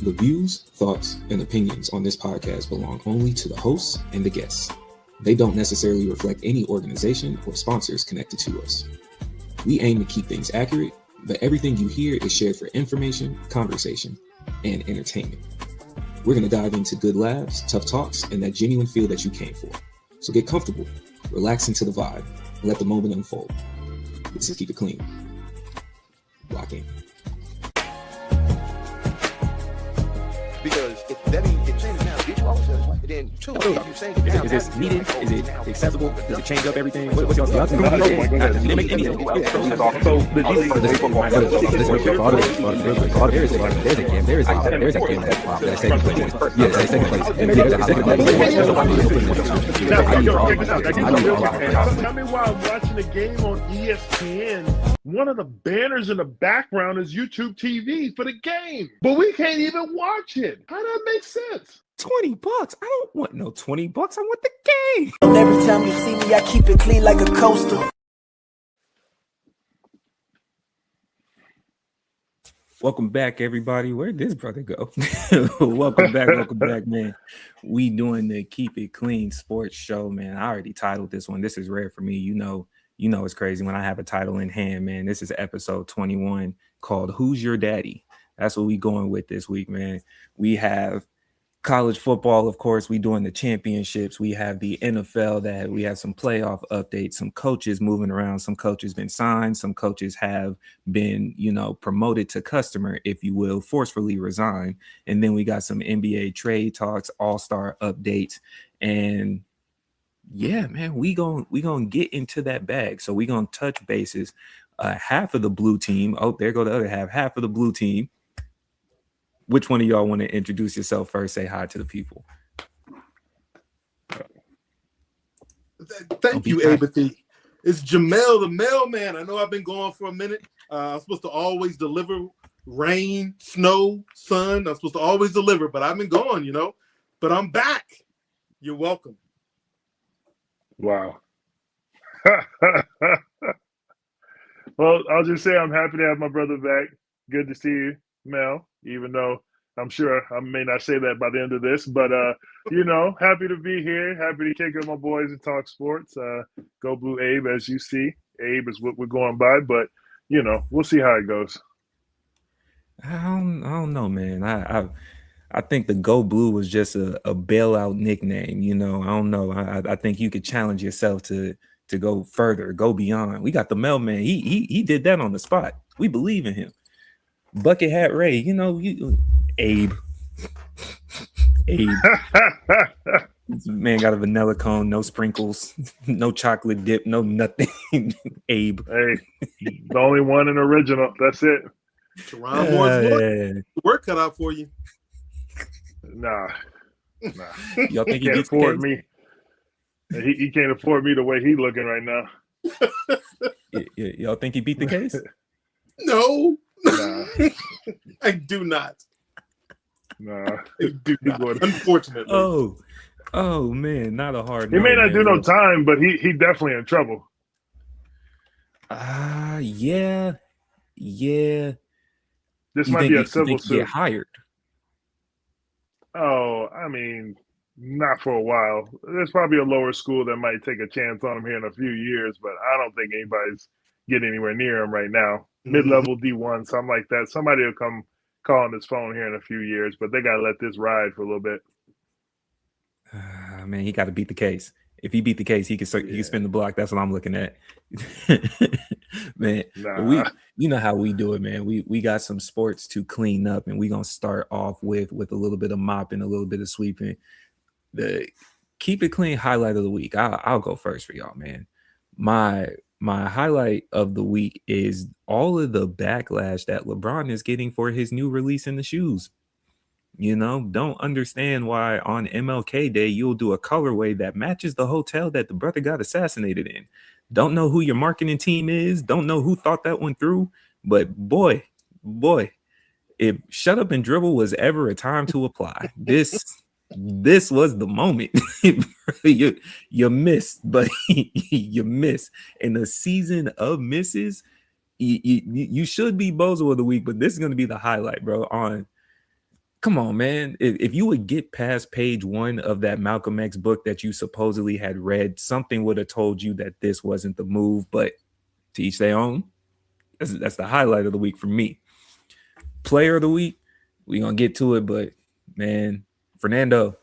The views, thoughts, and opinions on this podcast belong only to the hosts and the guests. They don't necessarily reflect any organization or sponsors connected to us. We aim to keep things accurate, but everything you hear is shared for information, conversation, and entertainment. We're going to dive into good laughs, tough talks, and that genuine feel that you came for. So get comfortable, relax into the vibe, and let the moment unfold. This is Keep It Clean. Lock in. Because if that means it changes now, did you always say this way? Then two, if you say it now, Is this needed? Is it accessible? Does it change up everything? What's y'all's thoughts? Did it make any sense? There is a game that's taking place. Yes, that's taking place. And there's a second place. Tell me why I'm watching the game on ESPN. One of the banners in the background is YouTube TV for the game, but we can't even watch it. How does that make sense? $20. I don't want no $20. I want the game. Every time you see me, I keep it clean like a coaster. Welcome back, everybody. Where'd this brother go? Welcome back, man. We doing the Keep It Clean sports show, man. I already titled this one. This is rare for me. You know it's crazy when I have a title in hand, man. This is episode 21 called Who's Your Daddy? That's what we going with this week, man. We have college football, of course. We doing the championships. We have the NFL that we have some playoff updates, some coaches moving around. Some coaches been signed. Some coaches have been, promoted to customer, if you will, forcefully resigned. And then we got some NBA trade talks, all-star updates. And yeah, man, we gonna get into that bag. So we gonna touch bases. Half of the blue team. Oh, there go the other half. Half of the blue team. Which one of y'all want to introduce yourself first? Say hi to the people. Thank you, Abathy. It's Jamel the mailman. I know I've been gone for a minute. I'm supposed to always deliver rain, snow, sun. I'm supposed to always deliver, but I've been gone, But I'm back. You're welcome. Wow. Well, I'll just say I'm happy to have my brother back. Good to see you, Mel, even though I'm sure I may not say that by the end of this, but, happy to be here. Happy to kick with my boys and talk sports. Go Blue Abe, as you see. Abe is what we're going by, but, we'll see how it goes. I don't know, man. I think the Go Blue was just a bailout nickname. I don't know. I think you could challenge yourself to go further, go beyond. We got the mailman. He did that on the spot. We believe in him. Bucket Hat Ray, Abe. This man got a vanilla cone, no sprinkles, no chocolate dip, no nothing. Abe. Hey, the only one and original. That's it. Teron wants work cut out for you. Nah. Y'all think he can't afford me? He can't afford me the way he looking right now. Y'all think he beat the case? No. Nah. I do not. Nah. I do not. Unfortunately. Oh man, not a hard. He may not do no time, but he definitely in trouble. Yeah. This might be a civil suit. Get hired. Oh, I mean, not for a while. There's probably a lower school that might take a chance on him here in a few years, but I don't think anybody's getting anywhere near him right now. Mid-level D1, something like that. Somebody will come calling his phone here in a few years, but they got to let this ride for a little bit. Man, he got to beat the case. If he beat the case, he can spin the block. That's what I'm looking at. Man, you know how we do it, man. We got some sports to clean up, and we're going to start off with a little bit of mopping, a little bit of sweeping. The Keep It Clean highlight of the week. I'll go first for y'all, man. My highlight of the week is all of the backlash that LeBron is getting for his new release in the shoes. Don't understand why on MLK Day you'll do a colorway that matches the hotel that the brother got assassinated in. Don't know who your marketing team is. Don't know who thought that one through. But boy, if Shut Up and Dribble was ever a time to apply, this was the moment. you missed, but you missed. In a season of misses, you should be Bozo of the week, but this is going to be the highlight, bro. Come on, man. If you would get past page 1 of that Malcolm X book that you supposedly had read, something would have told you that this wasn't the move. But to each their own. That's the highlight of the week for me. Player of the week, we're gonna get to it, but man, Fernando,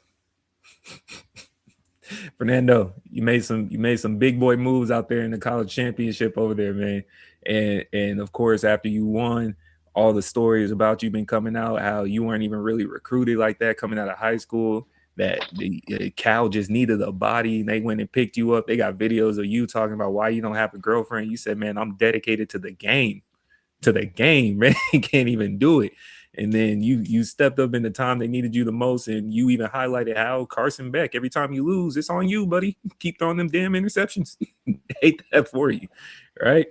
you made some big boy moves out there in the college championship over there, man. And of course, after you won, all the stories about you been coming out, how you weren't even really recruited like that coming out of high school, that the Cal just needed a body. They went and picked you up. They got videos of you talking about why you don't have a girlfriend. You said, man, I'm dedicated to the game, man. You can't even do it. And then you stepped up in the time they needed you the most. And you even highlighted how Carson Beck, every time you lose, it's on you, buddy. Keep throwing them damn interceptions. Hate that for you. Right.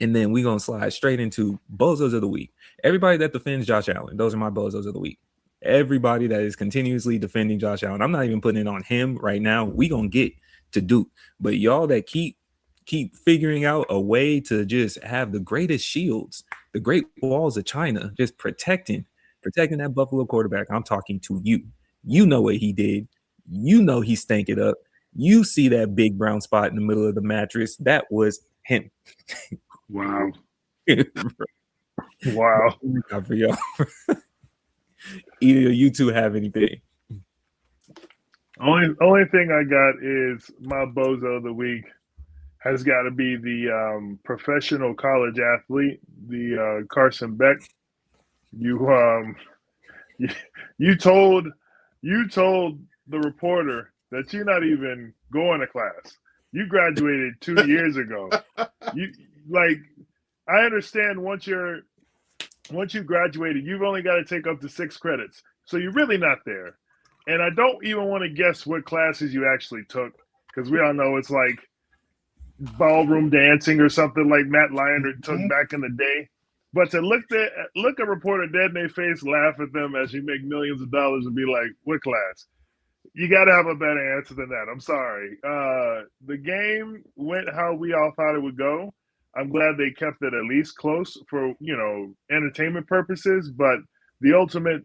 And then we're going to slide straight into bozos of the week. Everybody that defends Josh Allen, those are my bozos of the week. Everybody that is continuously defending Josh Allen. I'm not even putting it on him right now. We going to get to Duke. But y'all that keep figuring out a way to just have the greatest shields, the great walls of China, just protecting that Buffalo quarterback. I'm talking to you. You know what he did. You know he stank it up. You see that big brown spot in the middle of the mattress. That was him. Wow. Wow. For y'all. Either you two have anything. Only thing I got is my bozo of the week has got to be the professional college athlete, the Carson Beck. You told the reporter that you're not even going to class. You graduated 2 years ago. I understand once you graduated, you've only got to take up to 6 credits. So you're really not there. And I don't even want to guess what classes you actually took, because we all know it's like ballroom dancing or something like Matt Lyon took back in the day. But to look a reporter dead in their face, laugh at them as you make millions of dollars and be like, what class? You got to have a better answer than that. I'm sorry. The game went how we all thought it would go. I'm glad they kept it at least close for, entertainment purposes. But the ultimate,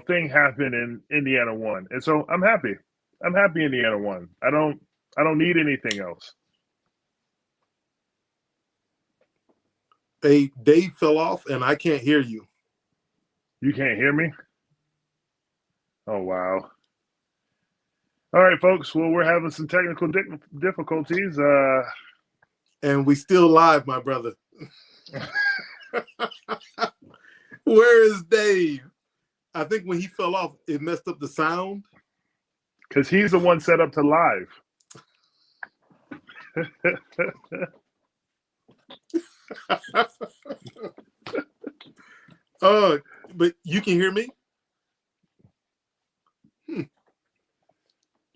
thing happened and Indiana won. And so I'm happy. I'm happy Indiana won. I don't need anything else. Hey, Dave fell off and I can't hear you. You can't hear me? Oh, wow. All right, folks. Well, we're having some technical difficulties. And we still live, my brother. Where is Dave? I think when he fell off, it messed up the sound. Because he's the one set up to live. But you can hear me?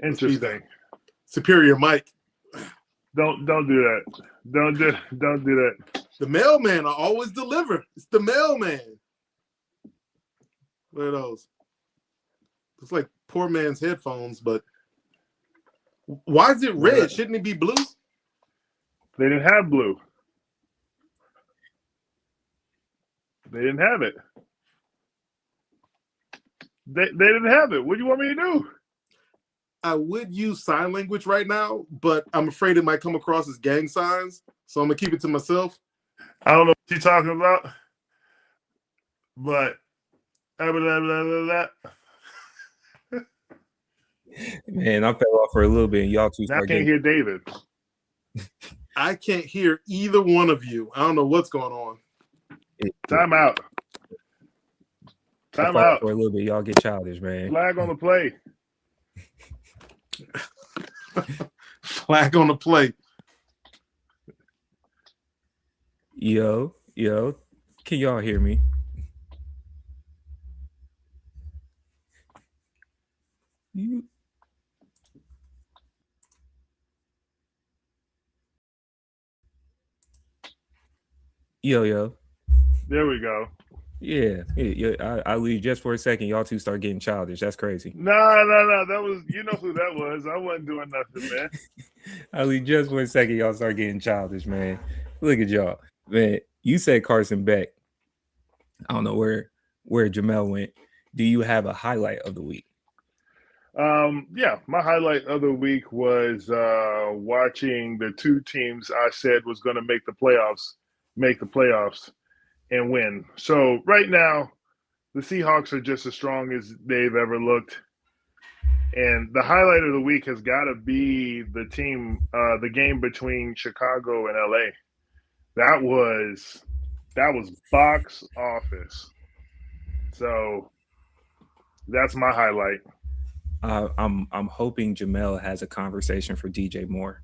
Interesting. Superior mic. Don't do that. Don't do that. The mailman, I always deliver. It's the mailman. What are those? Looks like poor man's headphones, but why is it red? Shouldn't it be blue? They didn't have blue. They didn't have it. They didn't have it. What do you want me to do? I would use sign language right now, but I'm afraid it might come across as gang signs, so I'm gonna keep it to myself. I don't know what you're talking about, but Man, I fell off for a little bit, and y'all two. I can't hear David. I can't hear either one of you. I don't know what's going on. Time out. Time out. For a little bit, y'all get childish, man. Flag on the play. Flag on the play. Yo, can y'all hear me? Yo. There we go. Yeah. I leave just for a second. Y'all two start getting childish. That's crazy. No. That was, you know who that was. I wasn't doing nothing, man. I leave just for a second. Y'all start getting childish, man. Look at y'all, man. You said Carson Beck. I don't know where where Jamel went, do you have a highlight of the week? Yeah, my highlight of the week was watching the two teams I said was going to make the playoffs and win. So right now, the Seahawks are just as strong as they've ever looked. And the highlight of the week has got to be the game between Chicago and LA. That was box office. So that's my highlight. I'm hoping Jamel has a conversation for DJ Moore.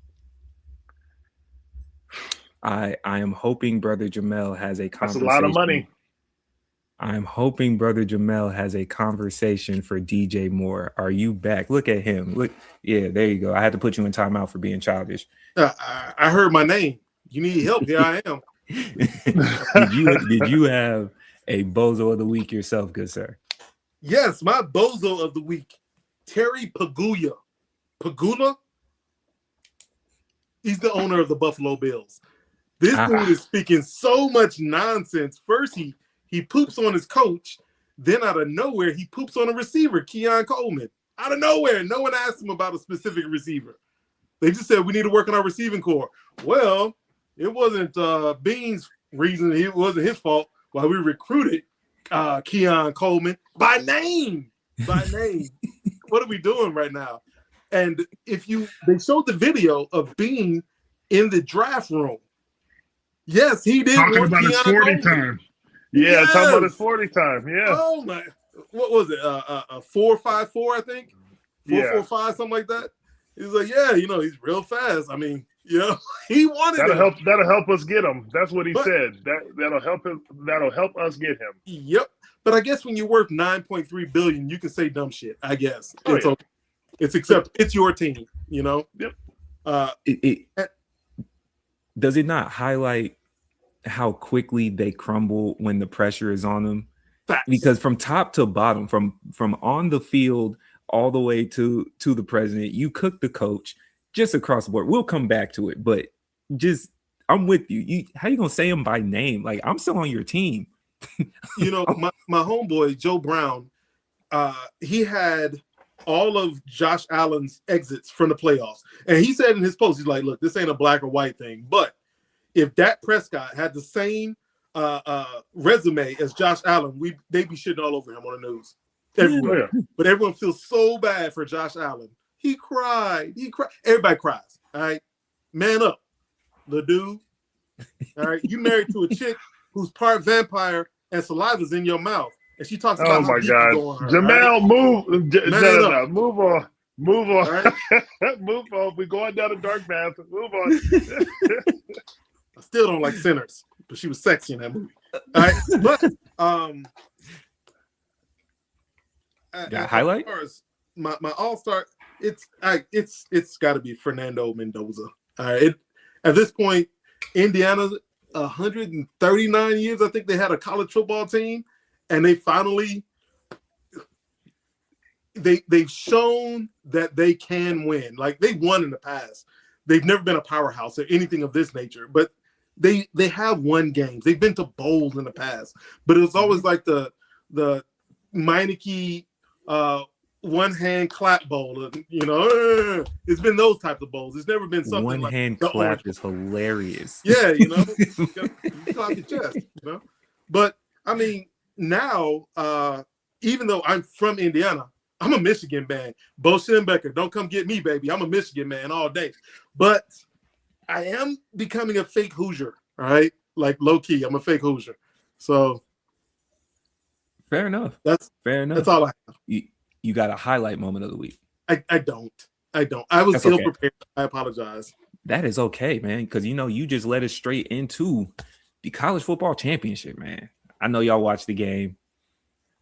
I am hoping brother Jamel has a conversation. That's a lot of money. I'm hoping brother Jamel has a conversation for DJ Moore. Are you back? Look at him. Look, yeah, there you go. I had to put you in timeout for being childish. I heard my name. You need help? Here I am. Did you have a bozo of the week yourself, good sir? Yes, my bozo of the week, Terry Pagula. Pagula? He's the owner of the Buffalo Bills. This dude is speaking so much nonsense. First, he poops on his coach. Then out of nowhere, he poops on a receiver, Keon Coleman. Out of nowhere. No one asked him about a specific receiver. They just said, we need to work on our receiving core. Well, it wasn't Bean's reason. It wasn't his fault why we recruited Keon Coleman by name. What are we doing right now? And they showed the video of Bean in the draft room. Yes, he did. Talking about his 40 time. Yeah, yes. Talking about his 40 time. Yeah. Oh my! What was it? A 4.54, I think. 4.45, something like that. He's like, yeah, he's real fast. I mean, he wanted that'll help us get him. That's what he said. That'll help him. That'll help us get him. Yep. But I guess when you're worth $9.3 billion, you can say dumb shit. I guess it's your team. Yep. Does it not highlight how quickly they crumble when the pressure is on them? Facts. Because from top to bottom, from on the field all the way to the president, you cook the coach just across the board. We'll come back to it, but just I'm with you. How you gonna say him by name? Like, I'm still on your team. My homeboy Joe Brown, he had all of Josh Allen's exits from the playoffs. And he said in his post, he's like, look, this ain't a black or white thing. But if Dak Prescott had the same resume as Josh Allen, they'd be shitting all over him on the news. Everywhere. Yeah. But everyone feels so bad for Josh Allen. He cried. Everybody cries. All right. Man up. The dude. All right. You married to a chick who's part vampire and saliva's in your mouth. And she talks about how deep you go on her. Jamel, right? move on. Move on. Right? Move on. We're going down a dark path. Move on. I still don't like Sinners, but she was sexy in that movie. All right. But highlight? As far as my all-star, it's got to be Fernando Mendoza. All right. At this point, Indiana's 139 years, I think they had a college football team. And they finally, they've shown that they can win. Like, they won in the past. They've never been a powerhouse or anything of this nature, but they have won games. They've been to bowls in the past, but it was always like the Meineke one hand clap bowl. It's been those types of bowls. It's never been something one hand clap is hilarious. Yeah, you clap your chest. But I mean. Now, even though I'm from Indiana, I'm a Michigan man. Bo Schembechler, don't come get me, baby. I'm a Michigan man all day. But I am becoming a fake Hoosier, all right? Like, low-key, I'm a fake Hoosier. So fair enough. That's all I have. You got a highlight moment of the week. I don't. I was ill prepared. I apologize. That is okay, man, because you just led us straight into the college football championship, man. I know y'all watched the game.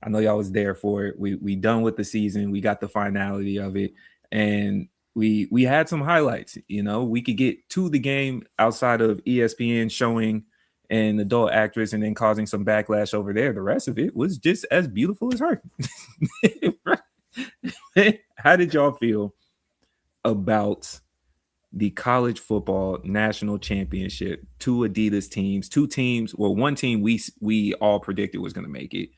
I know y'all was there for it. We done with the season. We got the finality of it. And we had some highlights. We could get to the game outside of ESPN showing an adult actress and then causing some backlash over there. The rest of it was just as beautiful as her. How did y'all feel about the college football national championship? Two Adidas teams, one team we all predicted was going to make it.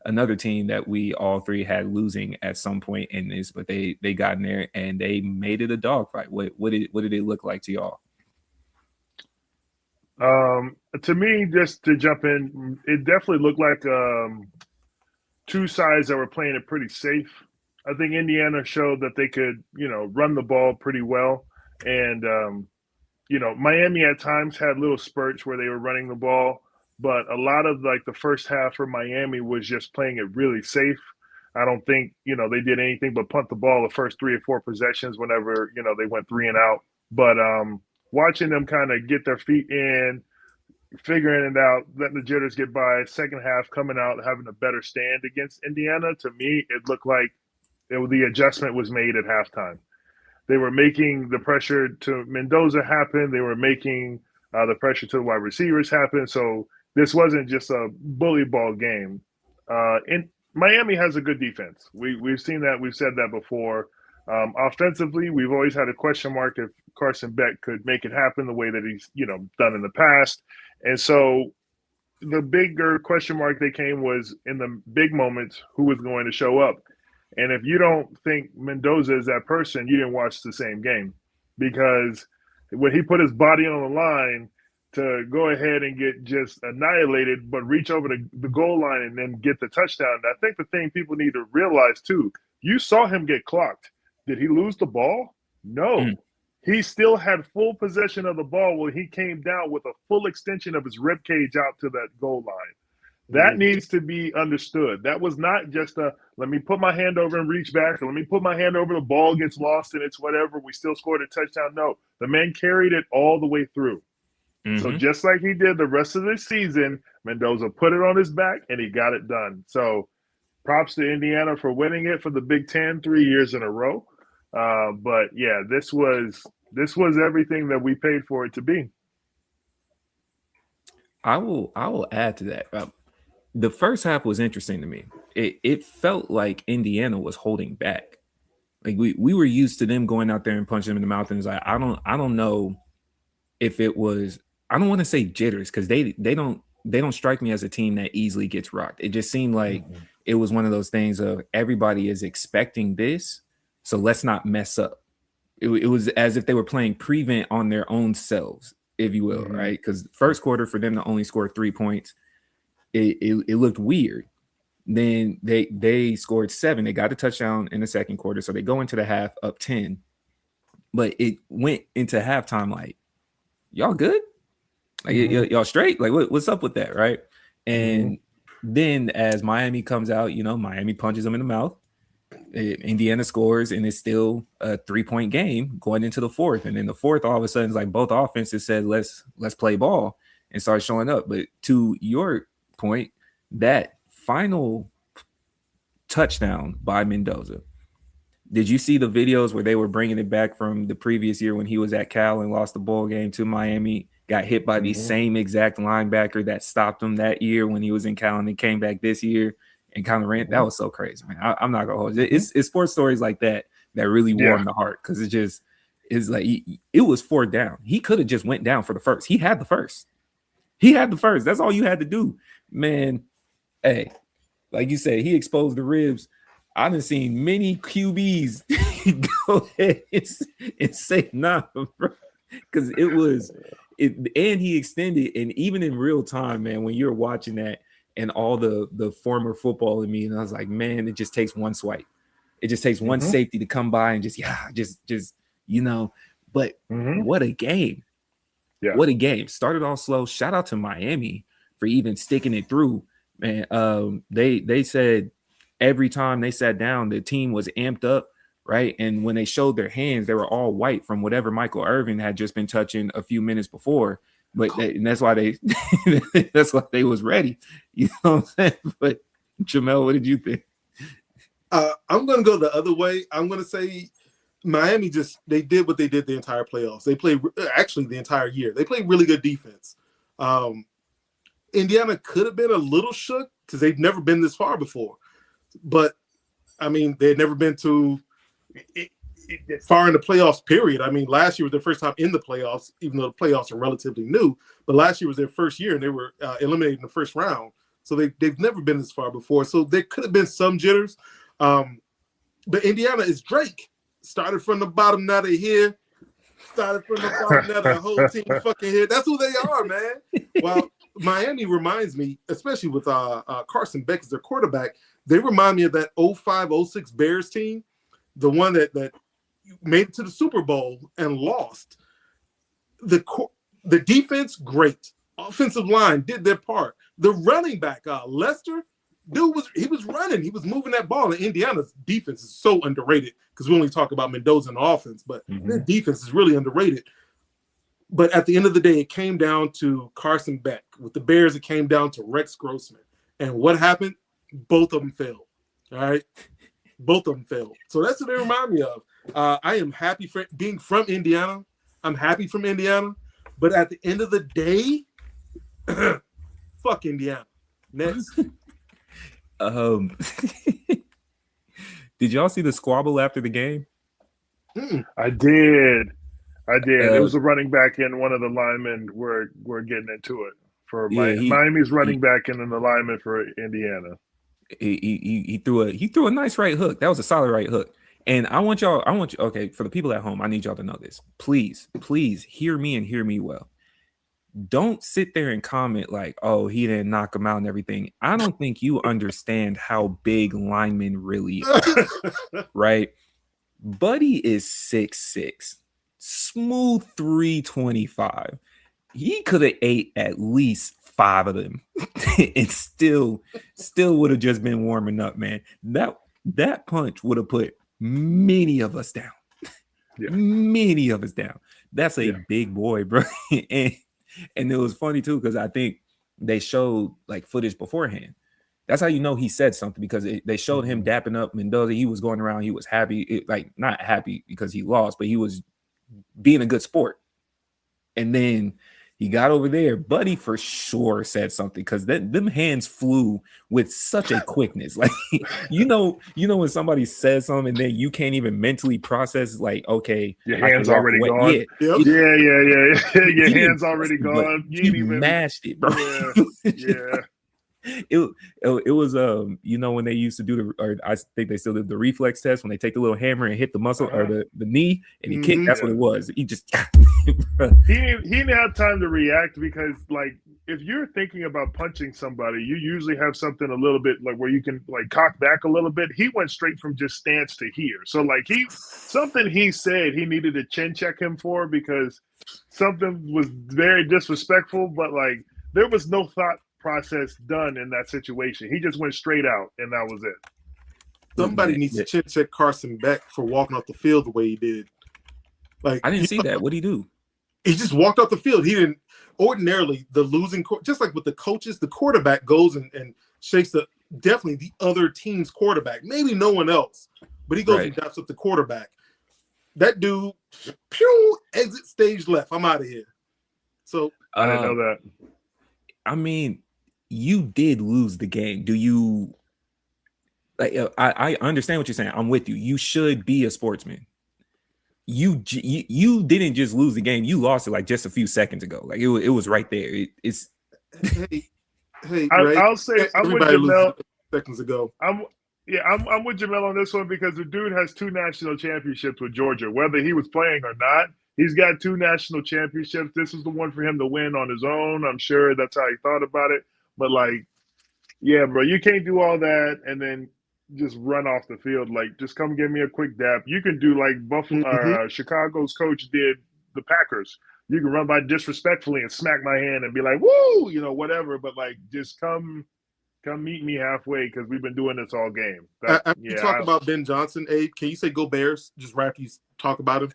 another team that we all three had losing at some point in this, but they got in there and they made it a dogfight. What did it look like to y'all? To me, just to jump in, it definitely looked like two sides that were playing it pretty safe. I think Indiana showed that they could, run the ball pretty well. And, Miami at times had little spurts where they were running the ball, but a lot of like the first half for Miami was just playing it really safe. I don't think, they did anything but punt the ball the first 3 or 4 possessions whenever, they went 3 and out. But watching them kind of get their feet in, figuring it out, letting the jitters get by, second half coming out, having a better stand against Indiana, to me, it looked like the adjustment was made at halftime. They were making the pressure to Mendoza happen. They were making the pressure to the wide receivers happen. So this wasn't just a bully ball game. And Miami has a good defense. We've seen that. We've said that before. Offensively, we've always had a question mark if Carson Beck could make it happen the way that he's, done in the past. And so the bigger question mark that came was in the big moments, who was going to show up. And if you don't think Mendoza is that person, you didn't watch the same game, because when he put his body on the line to go ahead and get just annihilated, but reach over the goal line and then get the touchdown, I think the thing people need to realize too, you saw him get clocked. Did he lose the ball? No. He still had full possession of the ball when he came down with a full extension of his rib cage out to that goal line. That needs to be understood. That was not just let me put my hand over and reach back, or let me put my hand over, the ball gets lost and it's whatever, we still scored a touchdown. No, the man carried it all the way through. So just like he did the rest of the season, Mendoza put it on his back and he got it done. So props to Indiana for winning it for the Big Ten 3 years in a row. But yeah, this was everything that we paid for it to be. I will add to that. The first half was interesting to me. It felt like Indiana was holding back. Like we were used to them going out there and punching them in the mouth, and it's like I don't know if it was, I don't want to say jitters, because they don't strike me as a team that easily gets rocked. It just seemed like it was one of those things of everybody is expecting this, so let's not mess up. It was as if they were playing prevent on their own selves, if you will, right? Because first quarter for them to only score 3 points, it looked weird. Then they scored 7. They got a touchdown in the second quarter, so they go into the half up 10. But it went into halftime like, y'all good? Like y'all straight? Like what's up with that, right? And then as Miami comes out, Miami punches them in the mouth. Indiana scores, and it's still a 3-point game going into the fourth. And then the fourth, all of a sudden, it's like both offenses said, let's play ball, and start showing up. But to your point, that final touchdown by Mendoza, did you see the videos where they were bringing it back from the previous year when he was at Cal and lost the bowl game to Miami, got hit by the same exact linebacker that stopped him that year when he was in Cal, and he came back this year and kind of ran? That was so crazy, man. I'm not gonna hold you. It's sports stories like that really warm the heart, because it's like it was 4th down. He could have just went down for the first. He had the first. That's all you had to do, man. Hey, like you said, he exposed the ribs. I've been seeing many QBs go ahead and say nah, because and he extended, and even in real time, man, when you're watching that. And all the former football in me, and I was like, man, it just takes one swipe. It just takes one safety to come by and just But what a game! Yeah, what a game! Started off slow. Shout out to Miami for even sticking it through, man. They said every time they sat down, the team was amped up, right? And when they showed their hands, they were all white from whatever Michael Irvin had just been touching a few minutes before. But and that's why they was ready. You know what I'm saying? But Jamel, what did you think? I'm going to go the other way. I'm going to say Miami they did what they did the entire playoffs. They played actually the entire year. They played really good defense. Indiana could have been a little shook because they've never been this far before. But I mean, they had never been to far in the playoffs, period. I mean, last year was their first time in the playoffs, even though the playoffs are relatively new. But last year was their first year, and they were eliminated in the first round. So they've never been this far before. So there could have been some jitters. But Indiana is Drake. Started from the bottom, now they're here. Started from the bottom, now the whole team fucking here. That's who they are, man. Well, Miami reminds me, especially with Carson Beck as their quarterback, they remind me of that 05-06 Bears team, the one that made it to the Super Bowl and lost. The defense, great. Offensive line did their part. The running back, Lester, dude was running. He was moving that ball. And Indiana's defense is so underrated because we only talk about Mendoza and the offense, but their defense is really underrated. But at the end of the day, it came down to Carson Beck. With the Bears, it came down to Rex Grossman. And what happened? Both of them failed. All right? Both of them failed. So that's what they remind me of. I am happy for being from Indiana. I'm happy from Indiana. But at the end of the day, fuck Indiana. Next. Did y'all see the squabble after the game? I did. It was a running back and one of the linemen were getting into it for Miami's running back and then the lineman for Indiana. He threw a nice right hook. That was a solid right hook. And I want you, okay, for the people at home, I need y'all to know this. Please hear me and hear me well. Don't sit there and comment like, oh, he didn't knock him out and everything. I don't think you understand how big linemen really are, right? Buddy is 6'6", smooth 325. He could have ate at least 5 of them and still would have just been warming up, man. That punch would have put many of us down. Yeah. Many of us down. That's a big boy, bro. And it was funny too, because I think they showed like footage beforehand. That's how you know he said something, because they showed him dapping up Mendoza. He was going around. He was happy, not happy because he lost, but he was being a good sport. And then he got over there. Buddy for sure said something, because them hands flew with such a quickness. Like, you know when somebody says something and then you can't even mentally process, like, okay, your hand's already gone. Yeah. Your hand's already gone. You even mashed it, bro. Yeah. It was when they used to do I think they still do the reflex test when they take the little hammer and hit the muscle or the knee and he kicked. That's what it was. He just he didn't have time to react, because like if you're thinking about punching somebody, you usually have something a little bit like where you can like cock back a little bit. He went straight from just stance to here. So like something he said he needed to chin check him for, because something was very disrespectful, but like there was no thought process done in that situation. He just went straight out and that was it. Somebody needs to chin check Carson Beck for walking off the field the way he did. Like, I didn't see that. What'd he do? He just walked off the field. He didn't. Ordinarily, the losing, just like with the coaches, the quarterback goes and shakes definitely the other team's quarterback. Maybe no one else, but he goes and daps up the quarterback. That dude, exit stage left. I'm out of here. So I didn't know that. I mean, you did lose the game. Do you? Like, I understand what you're saying. I'm with you. You should be a sportsman. You didn't just lose the game. You lost it like just a few seconds ago. Like it was right there. It's. Hey, I'll say I'm with Jamel. Seconds ago. I'm with Jamel on this one, because the dude has 2 national championships with Georgia. Whether he was playing or not, he's got 2 national championships. This is the one for him to win on his own. I'm sure that's how he thought about it. But like, yeah, bro, you can't do all that and then just run off the field. Like, just come give me a quick dap. You can do like Buffalo, Chicago's coach did the Packers. You can run by disrespectfully and smack my hand and be like, woo, whatever. But like, just come meet me halfway, because we've been doing this all game. After you talk about Ben Johnson, Abe, can you say go Bears just right after you talk about him?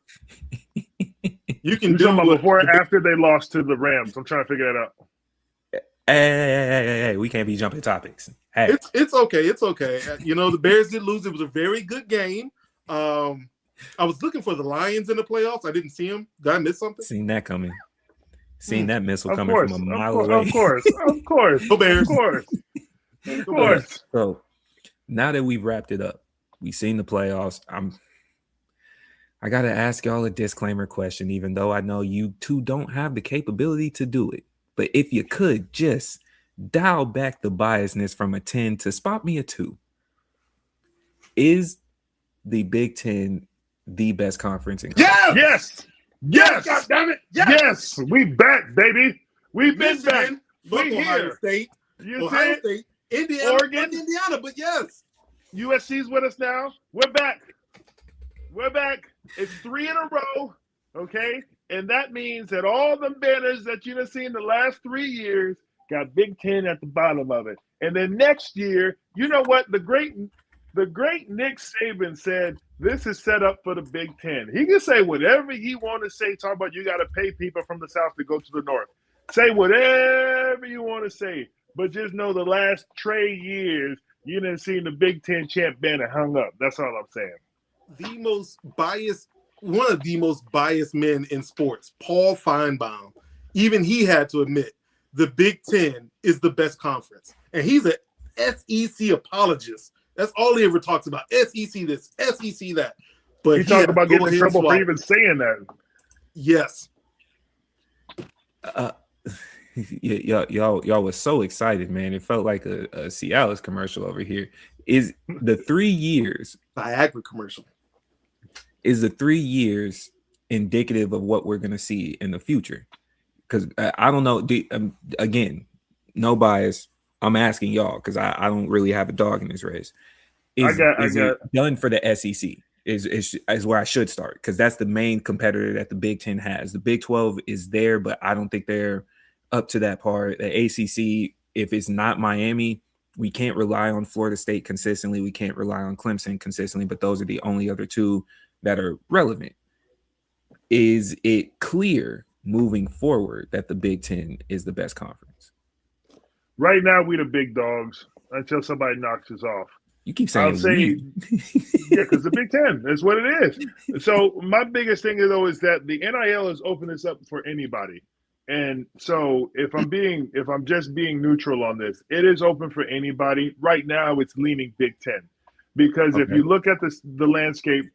You can do it before or after they lost to the Rams. I'm trying to figure that out. Hey, we can't be jumping topics. Hey, it's okay. It's okay. The Bears did lose. It was a very good game. I was looking for the Lions in the playoffs. I didn't see them. Did I miss something? Seen that coming. Seen that missile coming from a mile away. Of course. Go Bears. Of course. So now that we've wrapped it up, we've seen the playoffs. I got to ask y'all a disclaimer question, even though I know you two don't have the capability to do it. But if you could just dial back the biasness from a 10 to spot me a 2. Is the Big Ten the best conference in college? Yes. Yes. God damn it. Yes. We back, baby. We've been back. Michigan, fuck We Ohio here. State. You Ohio see it? State. Indiana, Oregon. fuck Indiana, but yes. USC's with us now. We're back. We're back. It's 3 in a row, okay? And that means that all the banners that you've seen the last 3 years got Big Ten at the bottom of it. And then next year, you know what? The great Nick Saban said, this is set up for the Big Ten. He can say whatever he want to say, talk about you got to pay people from the South to go to the North. Say whatever you want to say, but just know the last 3 years, you didn't see the Big Ten champ banner hung up. That's all I'm saying. One of the most biased men in sports, Paul Feinbaum, even he had to admit the Big Ten is the best conference. And he's an SEC apologist. That's all he ever talks about. SEC this, SEC that. But He talked about getting in trouble for even saying that. Yes. Y'all was so excited, man. It felt like a Cialis commercial over here. Is the 3 years Viagra commercial. Is the 3 years indicative of what we're going to see in the future? Because I don't know. Again, no bias. I'm asking y'all because I don't really have a dog in this race. Is it done for the SEC? Is where I should start because that's the main competitor that the Big Ten has. The Big 12 is there, but I don't think they're up to that part. The ACC, if it's not Miami, we can't rely on Florida State consistently. We can't rely on Clemson consistently, but those are the only other two that are relevant. Is it clear moving forward that the Big Ten is the best conference? Right now, we the big dogs until somebody knocks us off. You keep saying yeah, because the Big Ten is what it is. So my biggest thing is that the NIL has opened this up for anybody. And so if I'm just being neutral on this, it is open for anybody. Right now, it's leaning Big Ten because if you look at the landscape,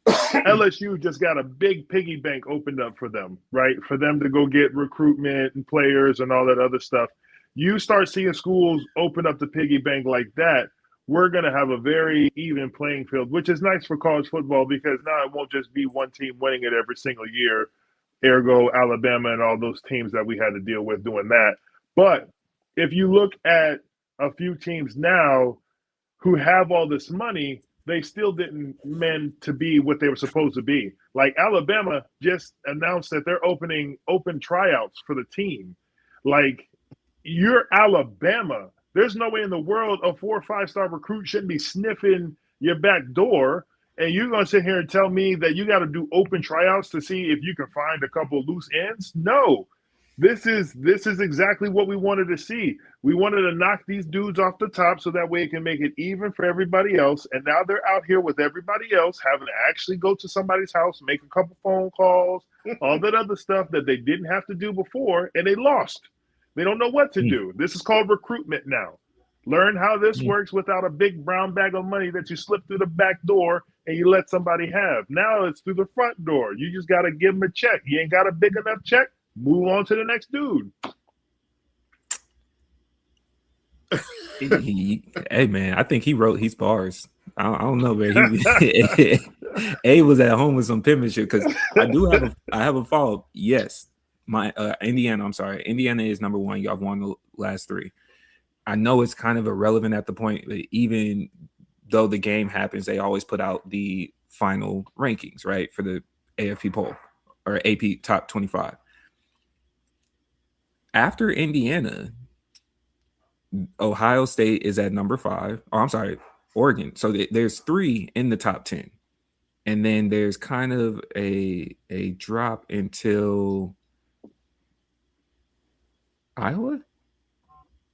LSU just got a big piggy bank opened up for them, right? For them to go get recruitment and players and all that other stuff. You start seeing schools open up the piggy bank like that, we're going to have a very even playing field, which is nice for college football because now it won't just be one team winning it every single year, ergo Alabama and all those teams that we had to deal with doing that. But if you look at a few teams now who have all this money, they still didn't meant to be what they were supposed to be. Like Alabama just announced that they're opening open tryouts for the team. Like, you're Alabama. There's no way in the world a 4 or 5-star recruit shouldn't be sniffing your back door. And you're going to sit here and tell me that you got to do open tryouts to see if you can find a couple of loose ends? No. This is exactly what we wanted to see. We wanted to knock these dudes off the top so that way it can make it even for everybody else. And now they're out here with everybody else having to actually go to somebody's house, make a couple phone calls, all that other stuff that they didn't have to do before, and they lost. They don't know what to do. This is called recruitment now. Learn how this works without a big brown bag of money that you slip through the back door and you let somebody have. Now it's through the front door. You just got to give them a check. You ain't got a big enough check, move on to the next dude. Hey, man, I think he wrote his bars. I don't know, man. A was at home with some penmanship because I have a follow-up. Yes. Indiana is number one. Y'all won the last 3. I know it's kind of irrelevant at the point, but even though the game happens, they always put out the final rankings, right, for the AFP poll or AP top 25. After Indiana, Ohio State is at number 5. Oh, I'm sorry, Oregon. So there's 3 in the top 10. And then there's kind of a drop until Iowa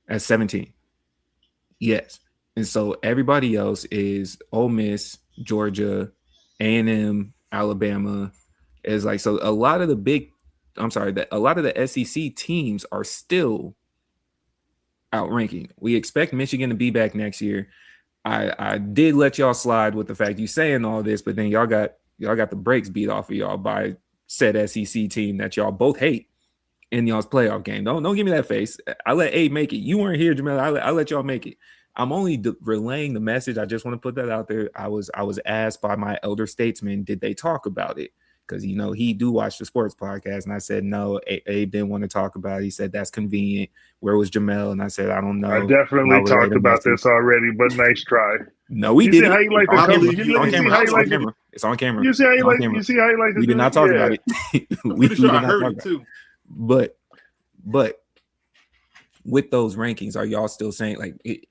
at 17. Yes. And so everybody else is Ole Miss, Georgia, A&M, Alabama. Is like, so a lot of the SEC teams are still outranking. We expect Michigan to be back next year. I did let y'all slide with the fact you saying all this, but then y'all got the brakes beat off of y'all by said SEC team that y'all both hate. in y'all's playoff game. Don't give me that face. I let Abe make it. You weren't here, Jamel. I let y'all make it. I'm only relaying the message. I just want to put that out there. I was asked by my elder statesman, did they talk about it? Because, you know, he do watch the sports podcast. And I said, no, Abe didn't want to talk about it. He said, that's convenient. Where was Jamel? And I said, I don't know. I definitely talked about this already, but nice try. No, we didn't. How you like the cover? It's on camera. You see how you like the We did not talk about it. we did not talk about it. But with those rankings, are y'all still saying, like,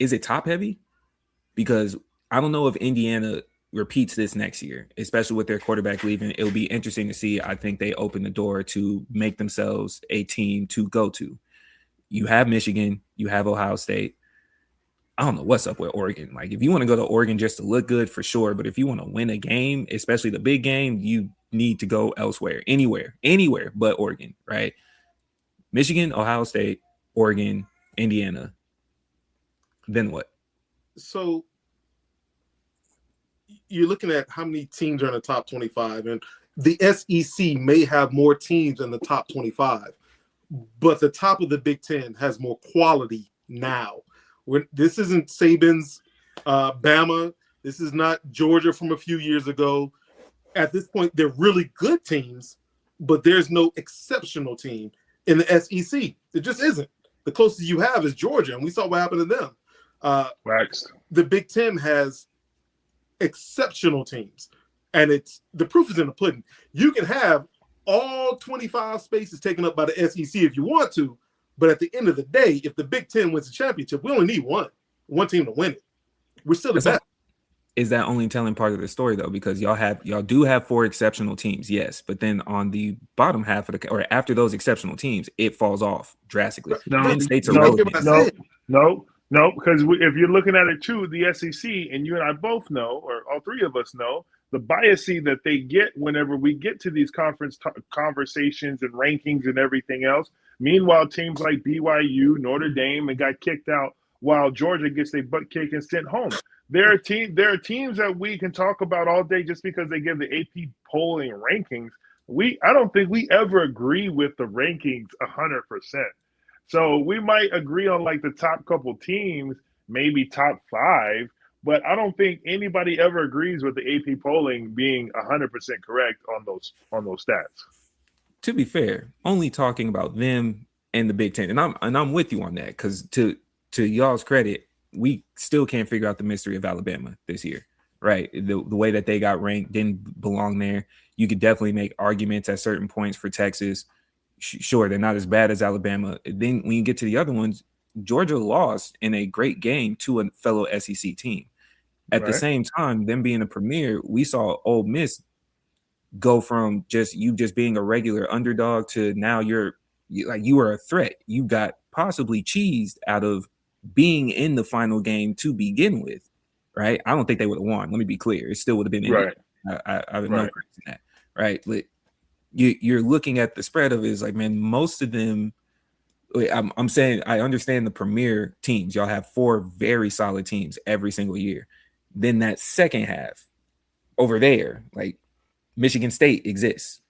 is it top heavy? Because I don't know if Indiana repeats this next year, especially with their quarterback leaving. It'll be interesting to see. I think they open the door to make themselves a team to go to. You have Michigan, you have Ohio State. I don't know what's up with Oregon. Like, if you want to go to Oregon just to look good, for sure. But if you want to win a game, especially the big game, you need to go elsewhere, anywhere but Oregon, right? Michigan, Ohio State, Oregon, Indiana. Then what? So you're looking at how many teams are in the top 25, and the SEC may have more teams in the top 25, but the top of the Big Ten has more quality now. This isn't Saban's Bama. This is not Georgia from a few years ago. At this point, they're really good teams, but there's no exceptional team in the SEC. It just isn't. The closest you have is Georgia, and we saw what happened to them. The Big Ten has exceptional teams, and the proof is in the pudding. You can have all 25 spaces taken up by the SEC if you want to, but at the end of the day, if the Big Ten wins the championship, we only need one team to win it. We're still the best. Is that only telling part of the story though? Because y'all do have 4 exceptional teams, yes, but then on the bottom half of or after those exceptional teams, it falls off drastically. No, states are relevant. No, because if you're looking at it too, the SEC, and you and I both know, or all three of us know, the biasy that they get whenever we get to these conference conversations and rankings and everything else. Meanwhile, teams like BYU, Notre Dame, and got kicked out, while Georgia gets their butt kicked and sent home. There are teams that we can talk about all day just because they give the AP polling rankings. I don't think we ever agree with the rankings 100%. So we might agree on like the top couple teams, maybe top 5, but I don't think anybody ever agrees with the AP polling being 100% correct on those stats. To be fair, only talking about them and the Big Ten, and I'm with you on that, because to y'all's credit, we still can't figure out the mystery of Alabama this year, right? The way that they got ranked didn't belong there. You could definitely make arguments at certain points for Texas. Sure, they're not as bad as Alabama. Then when you get to the other ones, Georgia lost in a great game to a fellow SEC team. At the same time, them being a premier, we saw Ole Miss go from just being a regular underdog to now you were a threat. You got possibly cheesed out of being in the final game to begin with, right? I don't think they would have won. Let me be clear. It still would have been in right. I have no question in that, right? But you're looking at the spread of it, is like, man, most of them, I'm saying I understand the premier teams. Y'all have 4 very solid teams every single year. Then that second half over there, like Michigan State exists.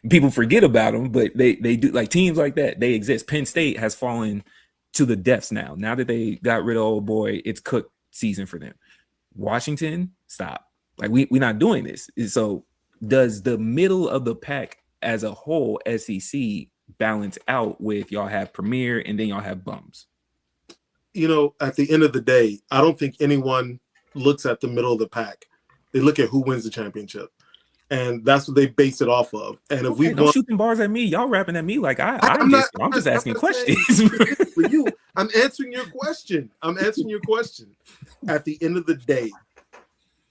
People forget about them, but they do, like teams like that, they exist. Penn State has fallen to the depths now. Now that they got rid of old boy, it's cooked season for them. Washington, stop. Like we're not doing this. So does the middle of the pack as a whole, SEC, balance out with y'all have premier and then y'all have bums? You know, at the end of the day, I don't think anyone looks at the middle of the pack. They look at who wins the championship. And that's what they base it off of. And if we don't shooting bars at me, y'all rapping at me like I'm just asking questions. For you, I'm answering your question. At the end of the day,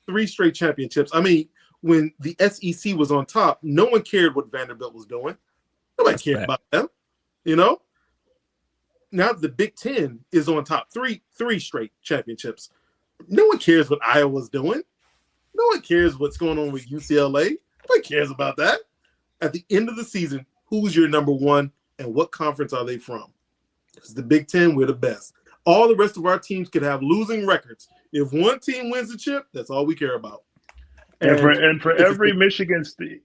3 straight championships. I mean, when the SEC was on top, no one cared what Vanderbilt was doing. Nobody cared about them. You know. Now the Big Ten is on top, 3 straight championships. No one cares what Iowa's doing. No one cares what's going on with UCLA. Nobody cares about that. At the end of the season, who's your number 1 and what conference are they from? Because the Big Ten, we're the best. All the rest of our teams could have losing records. If one team wins the chip, that's all we care about. And for every Michigan State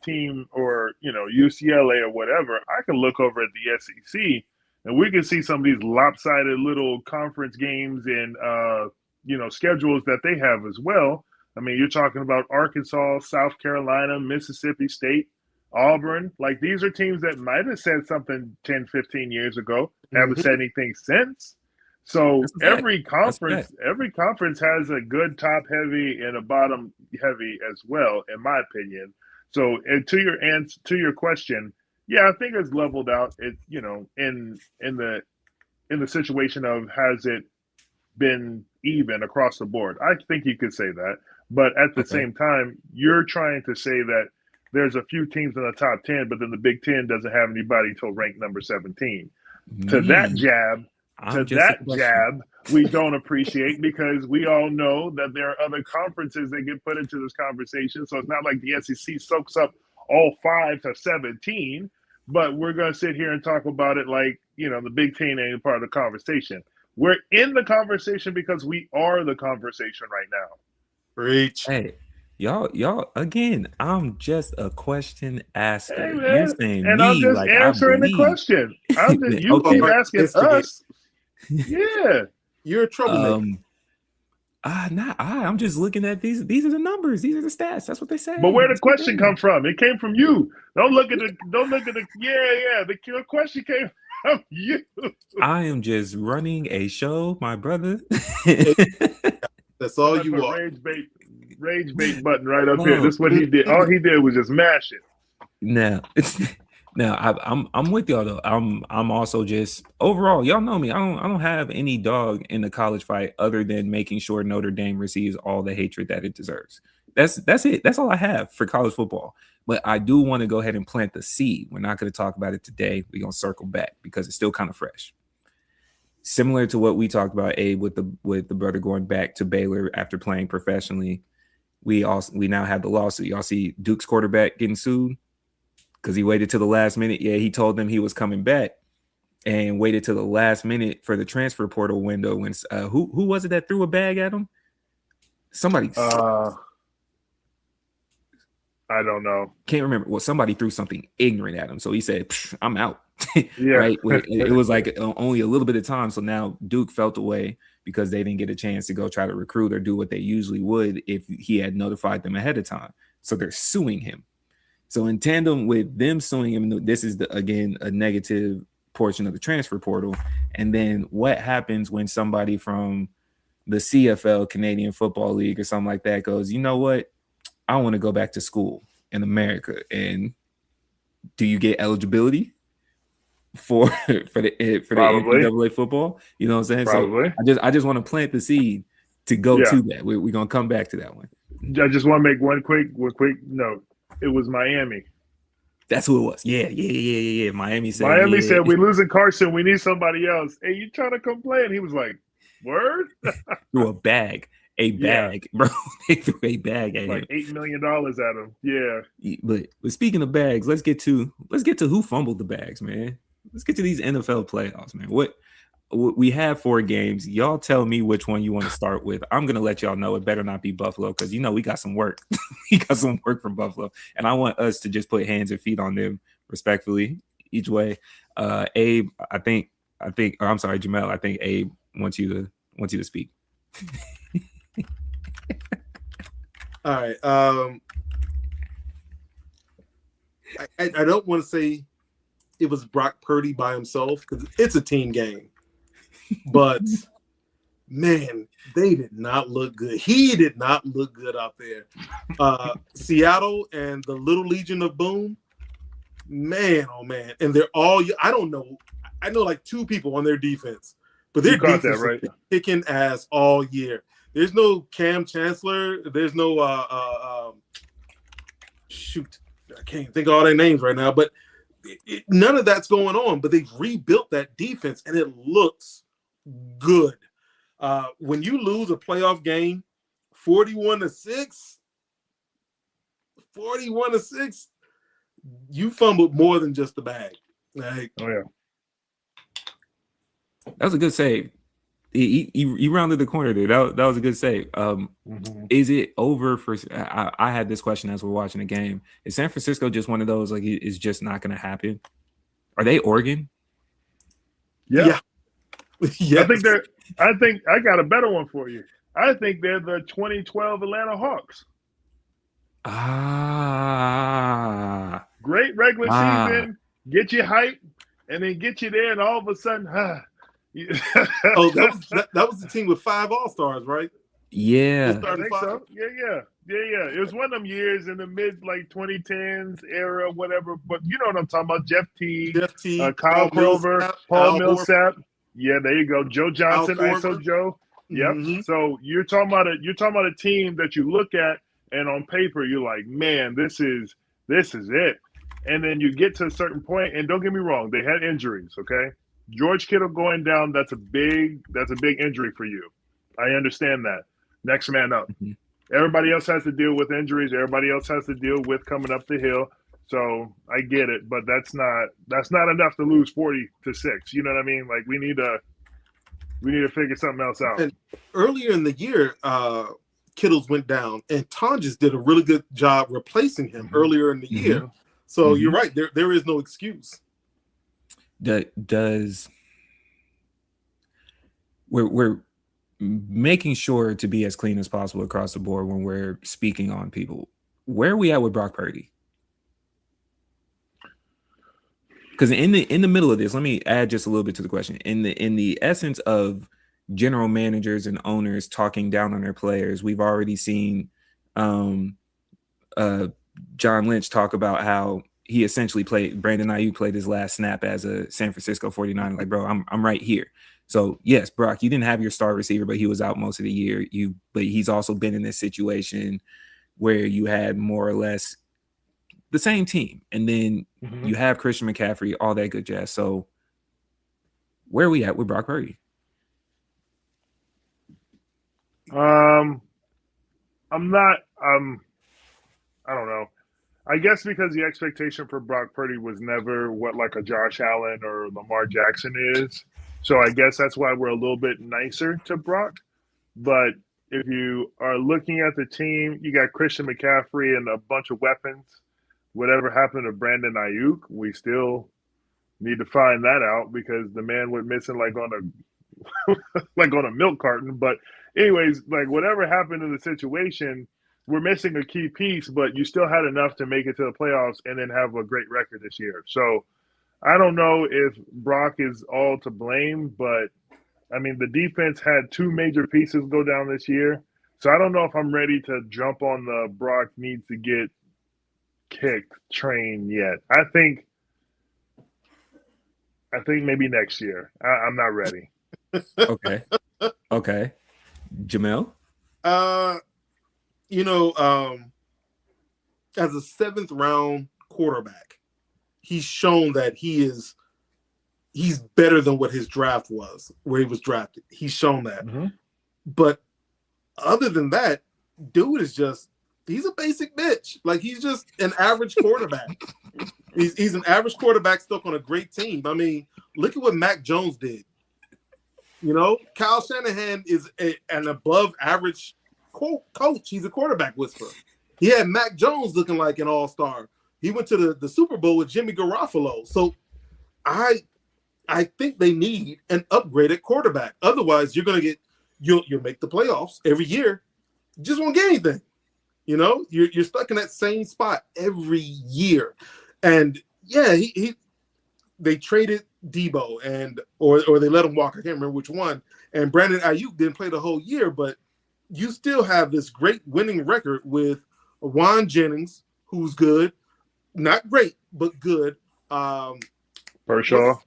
team, or UCLA or whatever, I can look over at the SEC and we can see some of these lopsided little conference games and schedules that they have as well. I mean, you're talking about Arkansas, South Carolina, Mississippi State, Auburn. Like, these are teams that might have said something 10, 15 years ago, haven't said anything since. So every conference has a good top heavy and a bottom heavy as well, in my opinion. So, and to your question, yeah, I think it's leveled out. It in the situation of, has it been even across the board? I think you could say that, but at the same time, you're trying to say that there's a few teams in the top 10, but then the Big Ten doesn't have anybody till ranked number 17. To that jab, we don't appreciate, because we all know that there are other conferences that get put into this conversation. So it's not like the SEC soaks up all 5 to 17, but we're going to sit here and talk about it like, the Big Ten ain't part of the conversation. We're in the conversation because we are the conversation right now. Preach. Hey, y'all, again, I'm just a question asker. Hey, You're saying and me, I'm just like, answering the question. You keep asking us. Yeah. You're a troublemaker. I'm just looking at these. These are the numbers. These are the stats. That's what they say. But where did the question come from? It came from you. Don't look at the. Yeah. The question came from you. I am just running a show, my brother. That's all you are. Rage bait button right up here. This is what he did. All he did was just mash it. Now, I'm with y'all though. I'm also just overall. Y'all know me. I don't have any dog in the college fight other than making sure Notre Dame receives all the hatred that it deserves. That's it. That's all I have for college football. But I do want to go ahead and plant the seed. We're not going to talk about it today. We're gonna circle back because it's still kind of fresh. Similar to what we talked about, Abe, with the brother going back to Baylor after playing professionally. We now have the lawsuit. Y'all see Duke's quarterback getting sued because he waited till the last minute. Yeah, he told them he was coming back and waited till the last minute for the transfer portal window. When who was it that threw a bag at him? Somebody. I don't know. Can't remember. Well, somebody threw something ignorant at him, so he said, "I'm out." Yeah. Right. It was like only a little bit of time. So now Duke felt away because they didn't get a chance to go try to recruit or do what they usually would if he had notified them ahead of time. So they're suing him. So in tandem with them suing him, this is again a negative portion of the transfer portal. And then what happens when somebody from the CFL, Canadian Football League, or something like that goes, you know what? I want to go back to school in America. And do you get eligibility for the NCAA football? You know what I'm saying? Probably. So I just want to plant the seed to go to that. We're gonna come back to that one. I just want to make one quick note. It was Miami. That's who it was. Yeah. Miami said we losing Carson. We need somebody else. Hey, you trying to come play? And he was like, word? Threw a bag, bro. They threw a bag at like him. $8 million at him. Yeah. But speaking of bags, let's get to who fumbled the bags, man. Let's get to these NFL playoffs, man. What we have 4 games. Y'all tell me which one you want to start with. I'm gonna let y'all know it better not be Buffalo because we got some work. We got some work from Buffalo, and I want us to just put hands and feet on them respectfully each way. Abe, I'm sorry, Jamel. I think Abe wants you to speak. All right. I don't want to say it was Brock Purdy by himself because it's a team game. But, man, they did not look good. He did not look good out there. Seattle and the Little Legion of Boom, man, oh, man. And they're all – I don't know. I know like 2 people on their defense. But their defense is kicking ass all year. There's no Cam Chancellor. There's no shoot. I can't think of all their names right now. But none of that's going on. But they've rebuilt that defense, and it looks good. When you lose a playoff game 41-6, you fumbled more than just the bag. Like, oh yeah. That was a good save. He rounded the corner there. That was a good save. Is it over for? I had this question as we're watching the game. Is San Francisco just one of those like it's just not going to happen? Are they Oregon? Yeah. Yes. I think I got a better one for you. I think they're the 2012 Atlanta Hawks. Great regular season, get you hyped, and then get you there, and all of a sudden, that was the team with 5 All-Stars, right? Yeah, I think so. Yeah. It was one of them years in the mid 2010s era, whatever. But you know what I'm talking about? Jeff T, Kyle Krover, Paul Millsap. Yeah, there you go. Joe Johnson, ISO Joe. Yep. Mm-hmm. So you're talking about a team that you look at, and on paper you're like, man, this is it. And then you get to a certain point, and don't get me wrong, they had injuries. Okay, George Kittle going down, that's a big injury for you. I understand that. Next man up. Mm-hmm. Everybody else has to deal with injuries. Everybody else has to deal with coming up the hill. So I get it, but that's not enough to lose 40-6. You know what I mean? Like we need to figure something else out. And earlier in the year, Kittles went down, and Tonjes did a really good job replacing him earlier in the year. So you're right. There is no excuse. We're making sure to be as clean as possible across the board when we're speaking on people. Where are we at with Brock Purdy? Because in the middle of this, let me add just a little bit to the question. In the essence of general managers and owners talking down on their players, we've already seen John Lynch talk about how he essentially Brandon Ayuk played his last snap as a San Francisco 49er. Like, bro, I'm right here. So yes, Brock, you didn't have your star receiver, but he was out most of the year. But he's also been in this situation where you had more or less the same team, and then you have Christian McCaffrey, all that good jazz. So where are we at with Brock Purdy? I don't know. I guess because the expectation for Brock Purdy was never what like a Josh Allen or Lamar Jackson is. So I guess that's why we're a little bit nicer to Brock. But if you are looking at the team, you got Christian McCaffrey and a bunch of weapons. Whatever happened to Brandon Ayuk, we still need to find that out because the man went missing like on a milk carton. But anyways, like whatever happened in the situation, we're missing a key piece, but you still had enough to make it to the playoffs and then have a great record this year. So I don't know if Brock is all to blame, but I mean, the defense had 2 major pieces go down this year. So I don't know if I'm ready to jump on the Brock needs to get kicked train yet. I think maybe next year. I'm not ready. Okay. Jamel? As a 7th round quarterback, he's shown that he's better than what his draft was, where he was drafted. He's shown that. But other than that, dude is he's a basic bitch. Like he's just an average quarterback. he's an average quarterback stuck on a great team. I mean, look at what Mac Jones did. Kyle Shanahan is an above average coach. He's a quarterback whisperer. He had Mac Jones looking like an all-star. He went to the Super Bowl with Jimmy Garoppolo. So I think they need an upgraded quarterback. Otherwise, you'll make the playoffs every year. You just won't get anything. You're stuck in that same spot every year. And yeah, they traded Debo or they let him walk. I can't remember which one. And Brandon Ayuk didn't play the whole year, but you still have this great winning record with Juan Jennings, who's good, not great, but good. Pershaw.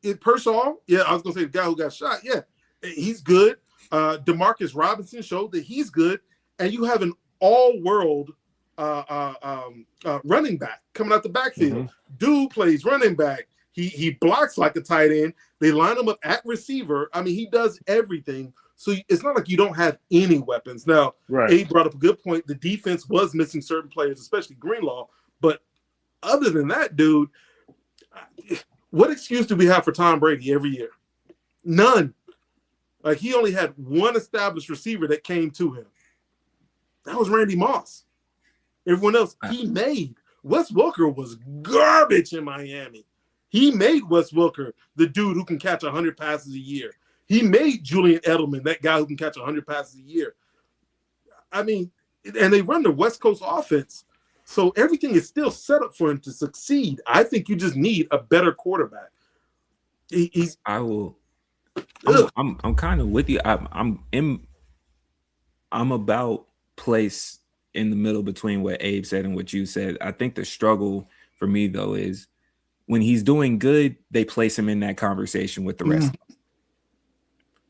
Pershaw, yeah, I was gonna say the guy who got shot. Yeah, he's good. Demarcus Robinson showed that he's good, and you have an all-world running back coming out the backfield. Dude plays running back. He blocks like a tight end. They line him up at receiver. I mean, he does everything. So it's not like you don't have any weapons. Now, Abe brought up a good point. The defense was missing certain players, especially Greenlaw. But other than that, dude, what excuse do we have for Tom Brady every year? None. Like, he only had one established receiver that came to him. That was Randy Moss. Everyone else, he made. Wes Welker was garbage in Miami. He made Wes Welker the dude who can catch 100 passes a year. He made Julian Edelman that guy who can catch 100 passes a year. I mean, and they run the West Coast offense. So everything is still set up for him to succeed. I think you just need a better quarterback. I'm kind of with you. I'm about place in the middle between what Abe said and what you said. I think the struggle for me, though, is when he's doing good, they place him in that conversation with the rest of them.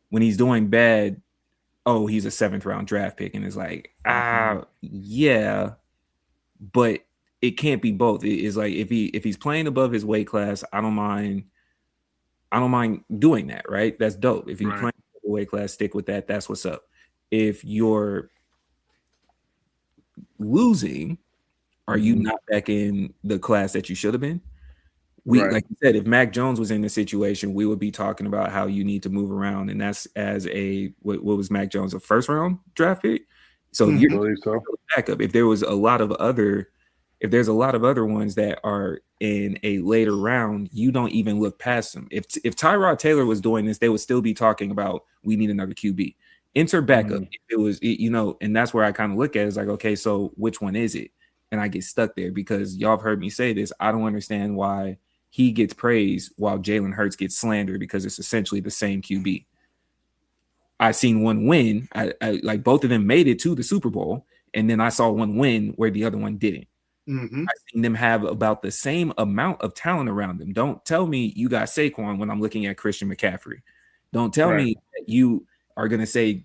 When he's doing bad, oh, he's a 7th round draft pick, and it's like, yeah, but it can't be both. It's like if he's playing above his weight class, I don't mind doing that, right? That's dope. If you're playing above the weight class, stick with that. That's what's up. If you're losing, are you not back in the class that you should have been? Like you said, if Mac Jones was in the situation, we would be talking about how you need to move around, and that's as what was Mac Jones, a 1st round draft pick? So you're backup. If there's a lot of other ones that are in a later round, you don't even look past them. If Tyrod Taylor was doing this, they would still be talking about we need another QB. Enter backup. If it was, and that's where I kind of look at it. It's like, okay, so which one is it? And I get stuck there because y'all have heard me say this. I don't understand why he gets praised while Jalen Hurts gets slandered because it's essentially the same QB. I've seen one win. I like both of them made it to the Super Bowl, and then I saw one win where the other one didn't. I've seen them have about the same amount of talent around them. Don't tell me you got Saquon when I'm looking at Christian McCaffrey. Don't tell me that you are going to say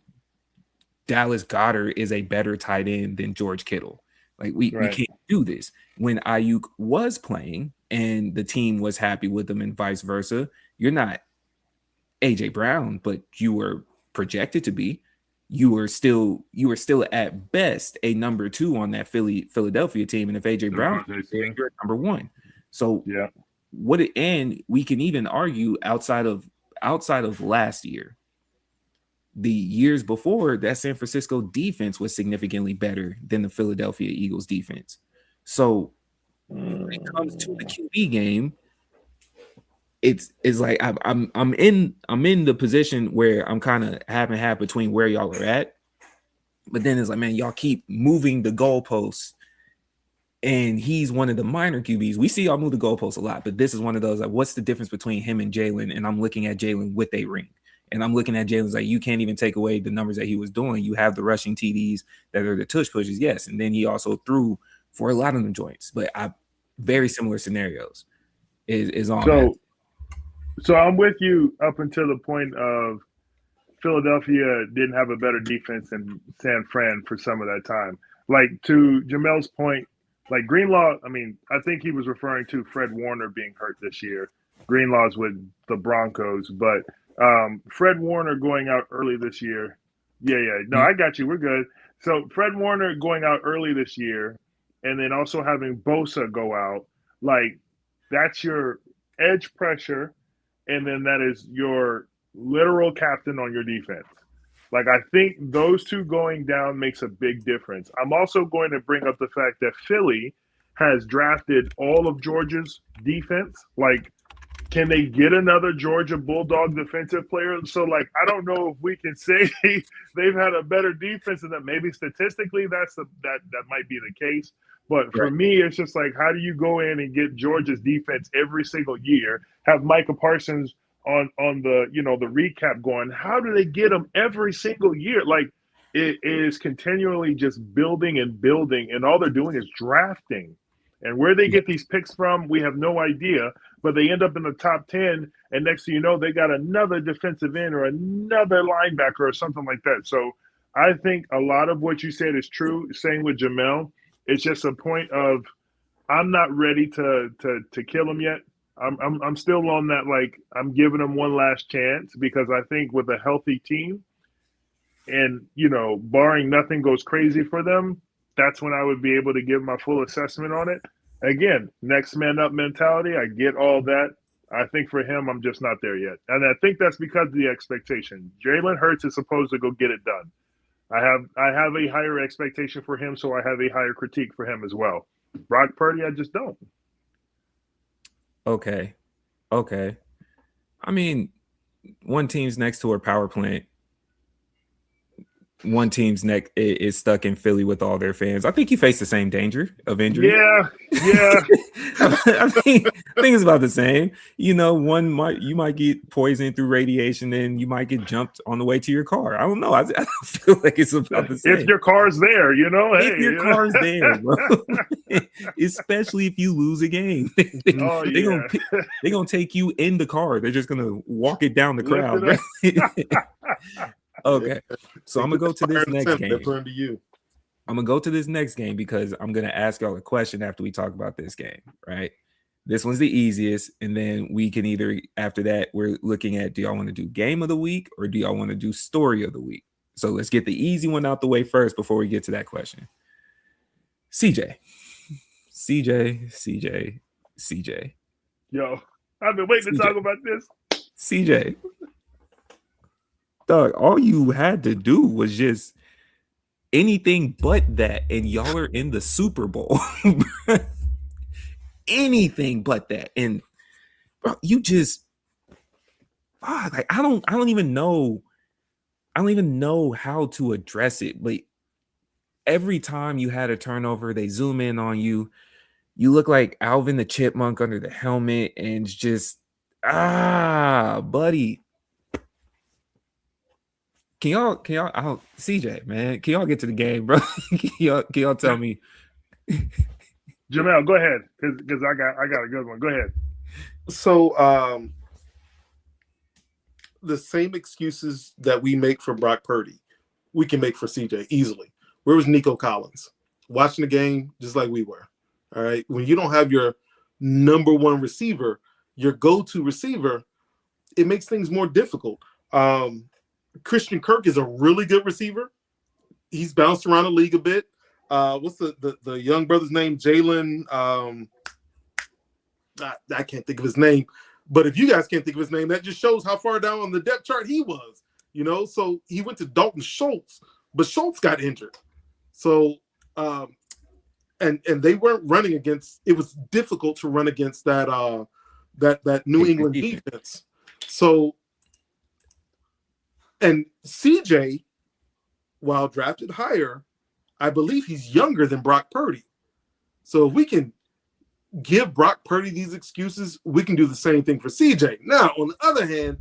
Dallas Goedert is a better tight end than George Kittle. Like we can't do this. When Ayuk was playing and the team was happy with him and vice versa, you're not AJ Brown, but you were projected to be. You were still at best a number 2 on that Philadelphia team, and if AJ Brown is there, you're number 1. So and we can even argue outside of last year, the years before, that San Francisco defense was significantly better than the Philadelphia Eagles defense. So when it comes to the QB game, it's like I'm in the position where I'm kind of half between where y'all are at, but then it's like, man, y'all keep moving the goalposts, and he's one of the minor QBs. We see y'all move the goalposts a lot, but this is one of those like, what's the difference between him and Jalen? And I'm looking at Jalen with a ring. And I'm looking at Jalen's like, you can't even take away the numbers that he was doing. You have the rushing TDs that are the tush pushes, yes. And then he also threw for a lot of them joints. But very similar scenarios is on. So I'm with you up until the point of Philadelphia didn't have a better defense than San Fran for some of that time. Like, to Jamel's point, like Greenlaw, I mean, I think he was referring to Fred Warner being hurt this year. Greenlaw's with the Broncos, but Fred Warner going out early this year. No, I got you. We're good. So Fred Warner going out early this year, and then also having Bosa go out, like that's your edge pressure, and then that is your literal captain on your defense. Like, I think those two going down makes a big difference. I'm also going to bring up the fact that Philly has drafted all of Georgia's defense. Like, can they get another Georgia Bulldog defensive player? So, like, I don't know if we can say they've had a better defense than that. Maybe statistically that might be the case. But for me, it's just like, how do you go in and get Georgia's defense every single year, have Micah Parsons on the, the recap going, how do they get them every single year? Like, it is continually just building and building, and all they're doing is drafting. And where they get these picks from, we have no idea, but they end up in the top 10, and next thing you know, they got another defensive end or another linebacker or something like that. So I think a lot of what you said is true. Same with Jamel. It's just a point of, I'm not ready to kill him yet. I'm still on that, like, I'm giving him one last chance, because I think with a healthy team and, barring nothing goes crazy for them, that's when I would be able to give my full assessment on it. Again, next man up mentality, I get all that. I think for him, I'm just not there yet. And I think that's because of the expectation. Jalen Hurts is supposed to go get it done. I have a higher expectation for him, so I have a higher critique for him as well. Brock Purdy, I just don't. Okay. I mean, one team's next to a power plant. One team's neck is stuck in Philly with all their fans. I think you face the same danger of injury. Yeah. I think it's about the same. You know, you might get poisoned through radiation, and you might get jumped on the way to your car. I don't know. I feel like it's about the same. If your car's there, you know, if your car's there, bro. Especially if you lose a game, they're gonna take you in the car. They're just gonna walk it down the crowd. Right? Okay, so I'm gonna go to this next game. I'm gonna go to this next game because I'm gonna ask y'all a question after we talk about this game, right? This one's the easiest, and then we can either, after that, we're looking at, do y'all want to do game of the week or do y'all want to do story of the week? So let's get the easy one out the way first before we get to that question. CJ. Yo, I've been waiting to talk about this. CJ. Dog, all you had to do was just anything but that, and y'all are in the Super Bowl. Anything but that, and bro, you just like I don't even know how to address it. But every time you had a turnover, they zoom in on you. You look like Alvin the Chipmunk under the helmet, and it's just buddy. Can y'all, CJ, man, can y'all get to the game, bro? Can y'all tell me? Jamel, go ahead, because I got a good one. Go ahead. So, the same excuses that we make for Brock Purdy, we can make for CJ easily. Where was Nico Collins? Watching the game just like we were. All right. When you don't have your number one receiver, your go-to receiver, it makes things more difficult. Christian Kirk is a really good receiver. He's bounced around the league a bit. What's the young brother's name? Jalen. I can't think of his name. But if you guys can't think of his name, that just shows how far down on the depth chart he was. You know, so he went to Dalton Schultz, but Schultz got injured. So, and they weren't running against. It was difficult to run against that New England defense. So. And CJ, while drafted higher, I believe he's younger than Brock Purdy. So if we can give Brock Purdy these excuses, we can do the same thing for CJ. Now, on the other hand,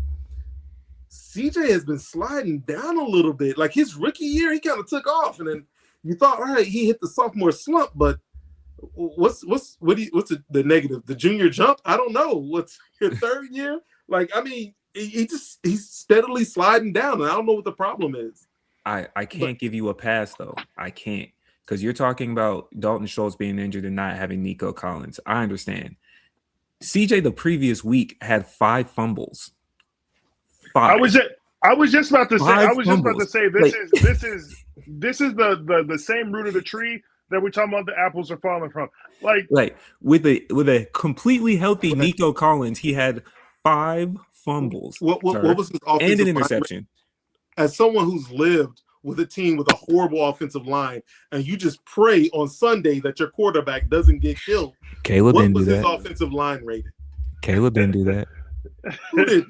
CJ has been sliding down a little bit. Like his rookie year, he kind of took off, and then you thought, all right, he hit the sophomore slump, but what's the negative? The junior jump? I don't know. What's your third year? Like, I mean, he's steadily sliding down, and I don't know what the problem is. I can't give you a pass though. I can't, because you're talking about Dalton Schultz being injured and not having Nico Collins. I understand. CJ the previous week had 5 fumbles. 5. I was just about to say. I was just about to say this is the same root of the tree that we're talking about. The apples are falling from. Like with a completely healthy Nico Collins, he had 5 fumbles. What was his offensive and an interception? Line? As someone who's lived with a team with a horrible offensive line, and you just pray on Sunday that your quarterback doesn't get killed. Caleb what didn't was do his that. Offensive line rated? Caleb didn't do that. Who did?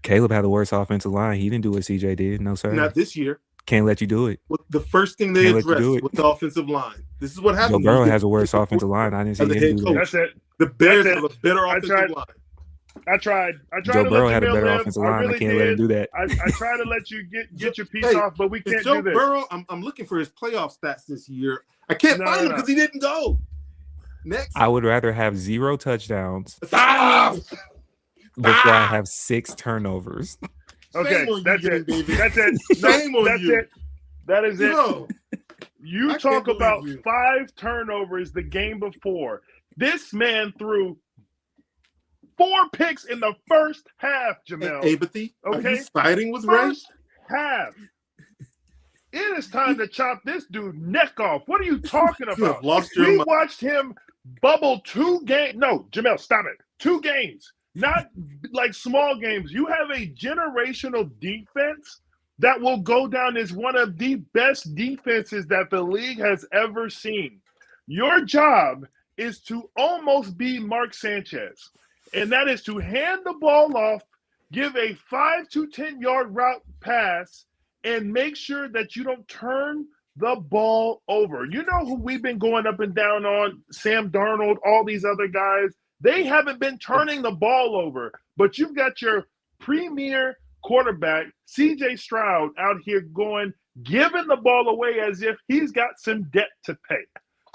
Caleb had the worst offensive line. He didn't do what CJ did. No, sir. Not this year. Can't let you do it. The first thing they addressed with the offensive line. This is what happened. Joe Burrow has a worse offensive line. I didn't see him do that. That's it. The Bears have a better offensive line. I tried. Joe Burrow had a better offensive line. I can't let him do that. I tried to let you get your piece off, but we can't Joe do this. Burrow, I'm looking for his playoff stats this year. I can't find him because he didn't go. Next. I would rather have 0 touchdowns before I have 6 turnovers. Okay, that's it. That's it. That's it. That is it. You talk about 5 turnovers the game before. This man threw 4 picks in the first half, Jamel. Apathy? Okay. Are you siding with first half. It is time to chop this dude neck off. What are you talking about? You have lost your mind. Watched him bubble 2 games. No, Jamel, stop it. 2 games. not like small games. You have a generational defense that will go down as one of the best defenses that the league has ever seen. Your job is to almost be Mark Sanchez, and that is to hand the ball off, give a 5 to 10 yard route pass, and make sure that you don't turn the ball over. You know who we've been going up and down on? Sam Darnold, all these other guys. They haven't been turning the ball over, but you've got your premier quarterback, CJ Stroud, out here giving the ball away as if he's got some debt to pay.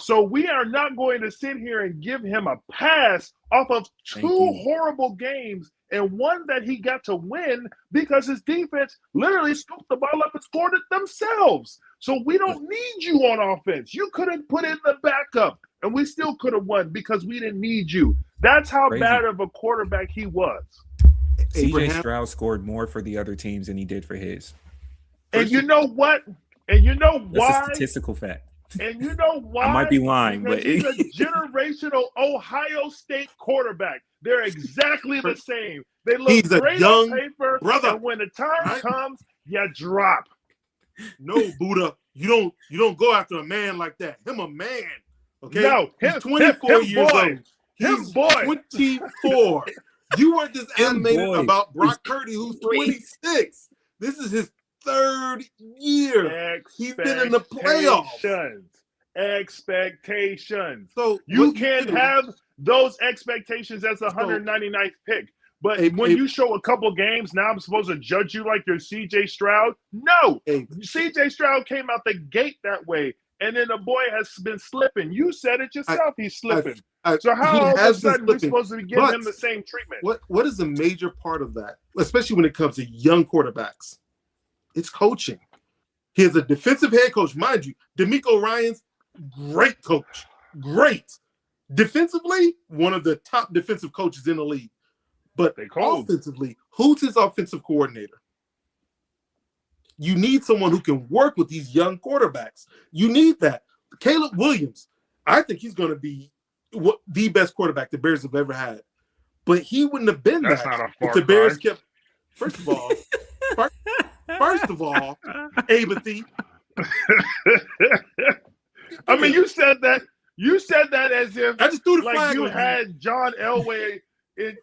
So we are not going to sit here and give him a pass off of two horrible games and one that he got to win because his defense literally scooped the ball up and scored it themselves. So we don't need you on offense. You could have put in the backup, and we still could have won because we didn't need you. That's how bad of a quarterback he was. CJ Stroud scored more for the other teams than he did for his. And you know what? And you know why? That's a statistical fact. And you know why? I might be lying, because but he's a generational Ohio State quarterback. They're exactly the same. They look great on paper, brother. And when the time comes, you drop. No, Buddha, you don't go after a man like that. Him a man, okay? No, he's 24 years old. He's 24. You weren't just animated about Brock Purdy, who's 26. This is his third year. He's been in the playoffs. Expectations. So you can't have those expectations as a 199th pick. But when you show a couple games, now I'm supposed to judge you like you're CJ Stroud? No. CJ Stroud came out the gate that way, and then the boy has been slipping. You said it yourself, he's slipping. So how all of a sudden we're supposed to be giving him the same treatment? What is a major part of that, especially when it comes to young quarterbacks? It's coaching. He has a defensive head coach, mind you. DeMeco Ryans, great coach. Great. Defensively, one of the top defensive coaches in the league. But offensively, who's his offensive coordinator? You need someone who can work with these young quarterbacks. You need that. Caleb Williams, I think he's going to be the best quarterback the Bears have ever had. But he wouldn't have been that if the Bears kept. First of all, Abathy. I mean, you said that. You said that as if I just threw the like flag you on had John Elway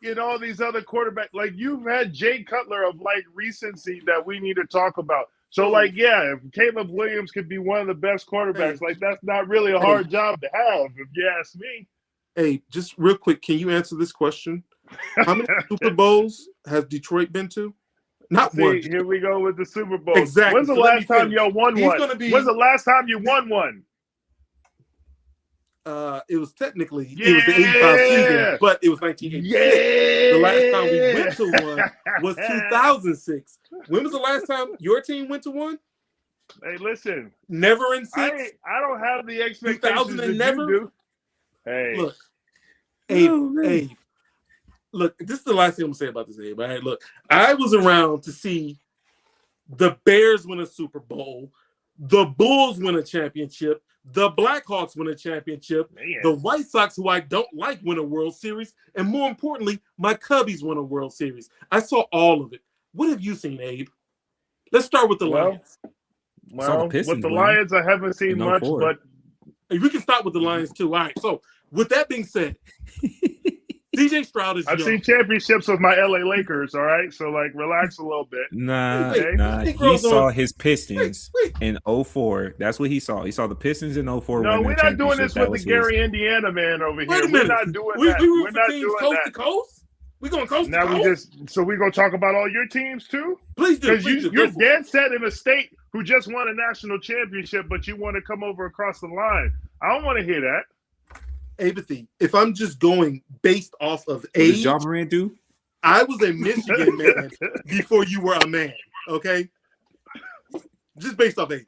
in all these other quarterbacks. Like you've had Jay Cutler of like recency that we need to talk about. So like, yeah, if Caleb Williams could be one of the best quarterbacks, like that's not really a hard job to have, if you ask me. Hey, just real quick, can you answer this question? How many Super Bowls has Detroit been to? Not one. Here we go with the Super Bowl. Exactly. When's the last time y'all won one? When's the last time you won one? It was technically it was the 85 season, but it was 1986. The last time we went to one was 2006. When was the last time your team went to one? Hey, listen. Never in six. I don't have the expectations that never. You do. Hey, look, Abe. Look, this is the last thing I'm gonna say about this, Abe. All right, look, I was around to see the Bears win a Super Bowl, the Bulls win a championship, the Blackhawks win a championship, the White Sox, who I don't like, win a World Series, and more importantly, my Cubbies win a World Series. I saw all of it. What have you seen, Abe? Let's start with the Lions. Well, with the Lions, I haven't seen much, but we can start with the Lions too. All right. So, with that being said, CJ Stroud is. I've seen championships with my LA Lakers. All right, so like, relax a little bit. Nah. He saw his Pistons in 04. That's what he saw. He saw the Pistons in 04. No, we're not doing this with the Gary, Indiana man over here. We're not doing that. We're not doing coast to coast. We're going coast to coast. We're going to talk about all your teams too? Please do. Because you're dead set in a state who just won a national championship, but you want to come over across the line. I don't want to hear that. Apathy. If I'm just going based off of age, what did John Moran do? I was a Michigan man before you were a man. Okay, just based off age.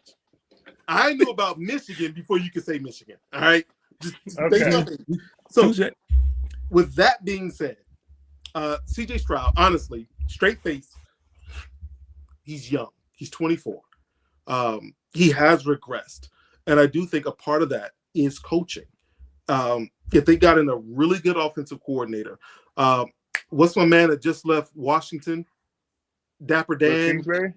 I knew about Michigan before you could say Michigan. All right, just based off age. So, with that being said, CJ Stroud, honestly, straight face, he's young. He's 24. He has regressed, and I do think a part of that is coaching. If they got in a really good offensive coordinator, What's my man that just left Washington? Dapper Dan. Kingsbury?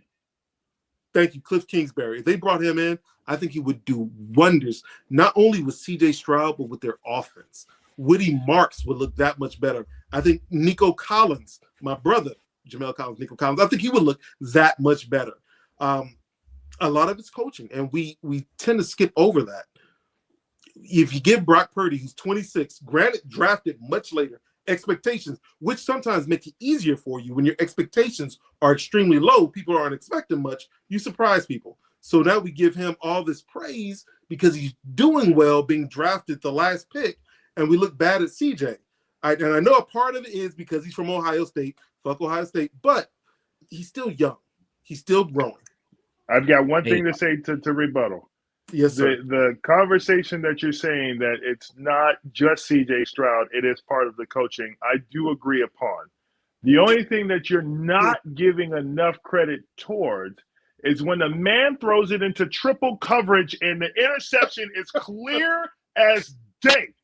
Thank you, Cliff Kingsbury. If they brought him in, I think he would do wonders, not only with C.J. Stroud, but with their offense. Woody Marks would look that much better. I think Nico Collins, my brother, Jamel Collins, Nico Collins, I think he would look that much better. A lot of it's coaching, and we tend to skip over that. If you give Brock Purdy, who's 26, granted drafted much later, expectations, which sometimes make it easier for you when your expectations are extremely low, people aren't expecting much, you surprise people. So now we give him all this praise because he's doing well being drafted the last pick, and we look bad at CJ. And I know a part of it is because he's from Ohio State, fuck Ohio State, but he's still young. He's still growing. I've got one thing to say to rebuttal. Yes, sir. The conversation that you're saying that it's not just C.J. Stroud, it is part of the coaching, I do agree upon. The only thing that you're not giving enough credit towards is when the man throws it into triple coverage and the interception is clear as day.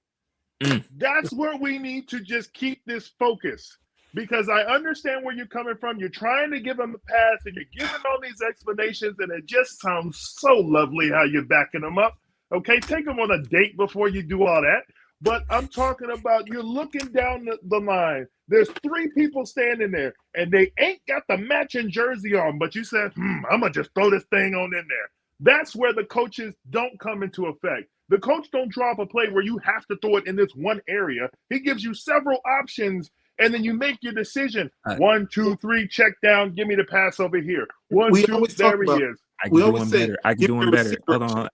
That's where we need to just keep this focus. Because I understand where you're coming from. You're trying to give him a pass, and you're giving all these explanations, and it just sounds so lovely how you're backing him up. Okay, take him on a date before you do all that. But I'm talking about you're looking down the line. There's 3 people standing there, and they ain't got the matching jersey on. But you said, I'm going to just throw this thing on in there. That's where the coaches don't come into effect. The coach don't draw up a play where you have to throw it in this one area. He gives you several options, and then you make your decision. 1, 2, 3, check down. Give me the pass over here. 1, 2, there he is. I can do one better. I can do one better. Hold on.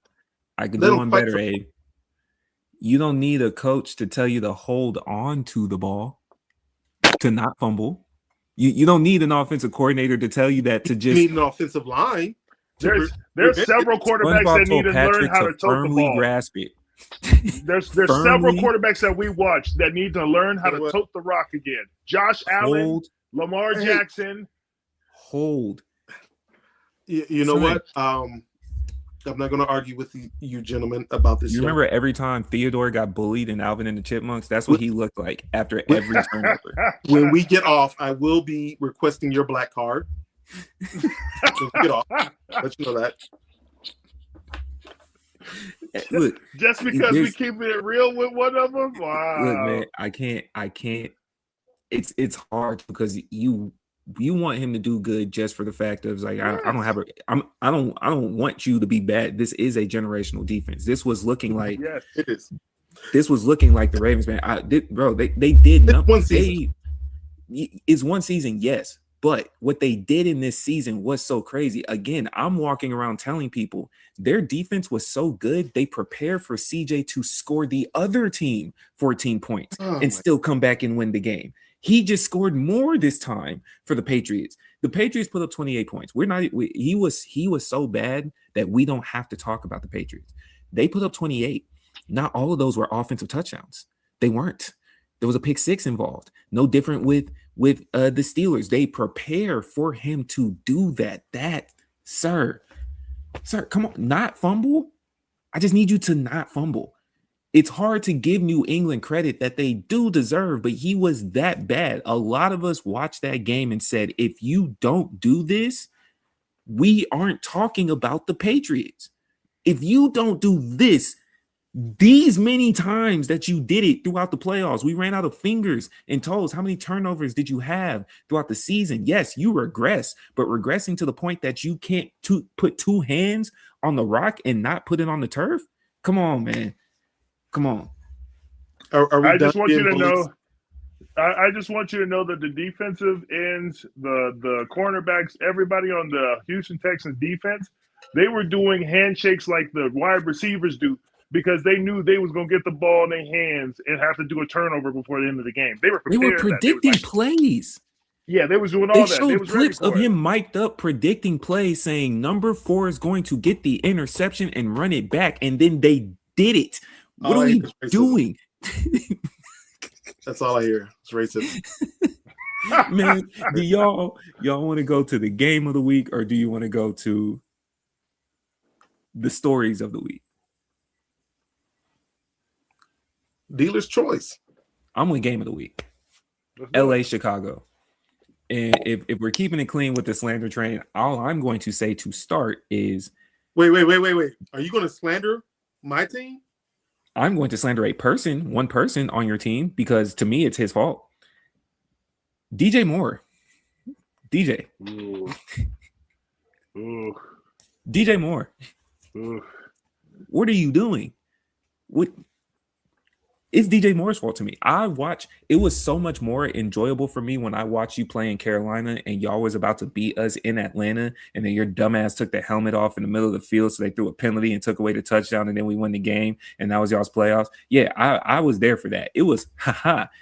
I can do one better, Abe. You don't need a coach to tell you to hold on to the ball, to not fumble. You don't need an offensive coordinator to tell you that to just. You need an offensive line. There's several quarterbacks that need to learn how to tote the ball. Grasp it. There's several quarterbacks that we watch that need to learn how to tote the rock again. Josh Allen, Lamar Jackson. Hold. You know what? I'm not going to argue with you gentlemen about this. You remember every time Theodore got bullied in Alvin and the Chipmunks? That's what he looked like after every turnover. When we get off, I will be requesting your black card. So get off. Let you know that. Look, just because we keep it real with one of them. Wow. Look, man, I can't. It's hard because you want him to do good just for the fact of like I don't want you to be bad. This is a generational defense. This was looking like it is. This was looking like the Ravens, man. They did nothing. One season. It's one season, yes. But what they did in this season was so crazy. Again, I'm walking around telling people their defense was so good, they prepared for CJ to score the other team 14 points and still come back and win the game. He just scored more this time for the Patriots. The Patriots put up 28 points. He was so bad that we don't have to talk about the Patriots. They put up 28. Not all of those were offensive touchdowns. They weren't. There was a pick 6 involved. No different with the Steelers. They prepare for him to do that. Sir, come on, not fumble. I just need you to not fumble. It's hard to give New England credit that they do deserve, but he was that bad. A lot of us watched that game and said, if you don't do this, we aren't talking about the Patriots. If you don't do this, these many times that you did it throughout the playoffs, we ran out of fingers and toes. How many turnovers did you have throughout the season? Yes, you regress, but regressing to the point that you can't put 2 hands on the rock and not put it on the turf? Come on, man. Come on. I just want you to know. I just want you to know that the defensive ends, the cornerbacks, everybody on the Houston Texans defense, they were doing handshakes like the wide receivers do, because they knew they was going to get the ball in their hands and have to do a turnover before the end of the game. They were prepared. They were predicting plays. Yeah, they was doing all that. They showed clips of him mic'd up predicting plays, saying number 4 is going to get the interception and run it back, and then they did it. What are we doing? That's all I hear. It's racism. Man, do y'all want to go to the game of the week, or do you want to go to the stories of the week? Dealer's choice. I'm with game of the week. LA, Chicago. And if we're keeping it clean with the slander train, all I'm going to say to start is wait. Are you going to slander my team? I'm going to slander one person on your team, because to me it's his fault. DJ Moore. DJ. Ooh. DJ Moore. Ooh. What are you doing? It's DJ Moore's fault to me. It was so much more enjoyable for me when I watched you play in Carolina and y'all was about to beat us in Atlanta, and then your dumbass took the helmet off in the middle of the field, so they threw a penalty and took away the touchdown, and then we won the game, and that was y'all's playoffs. Yeah, I was there for that. It was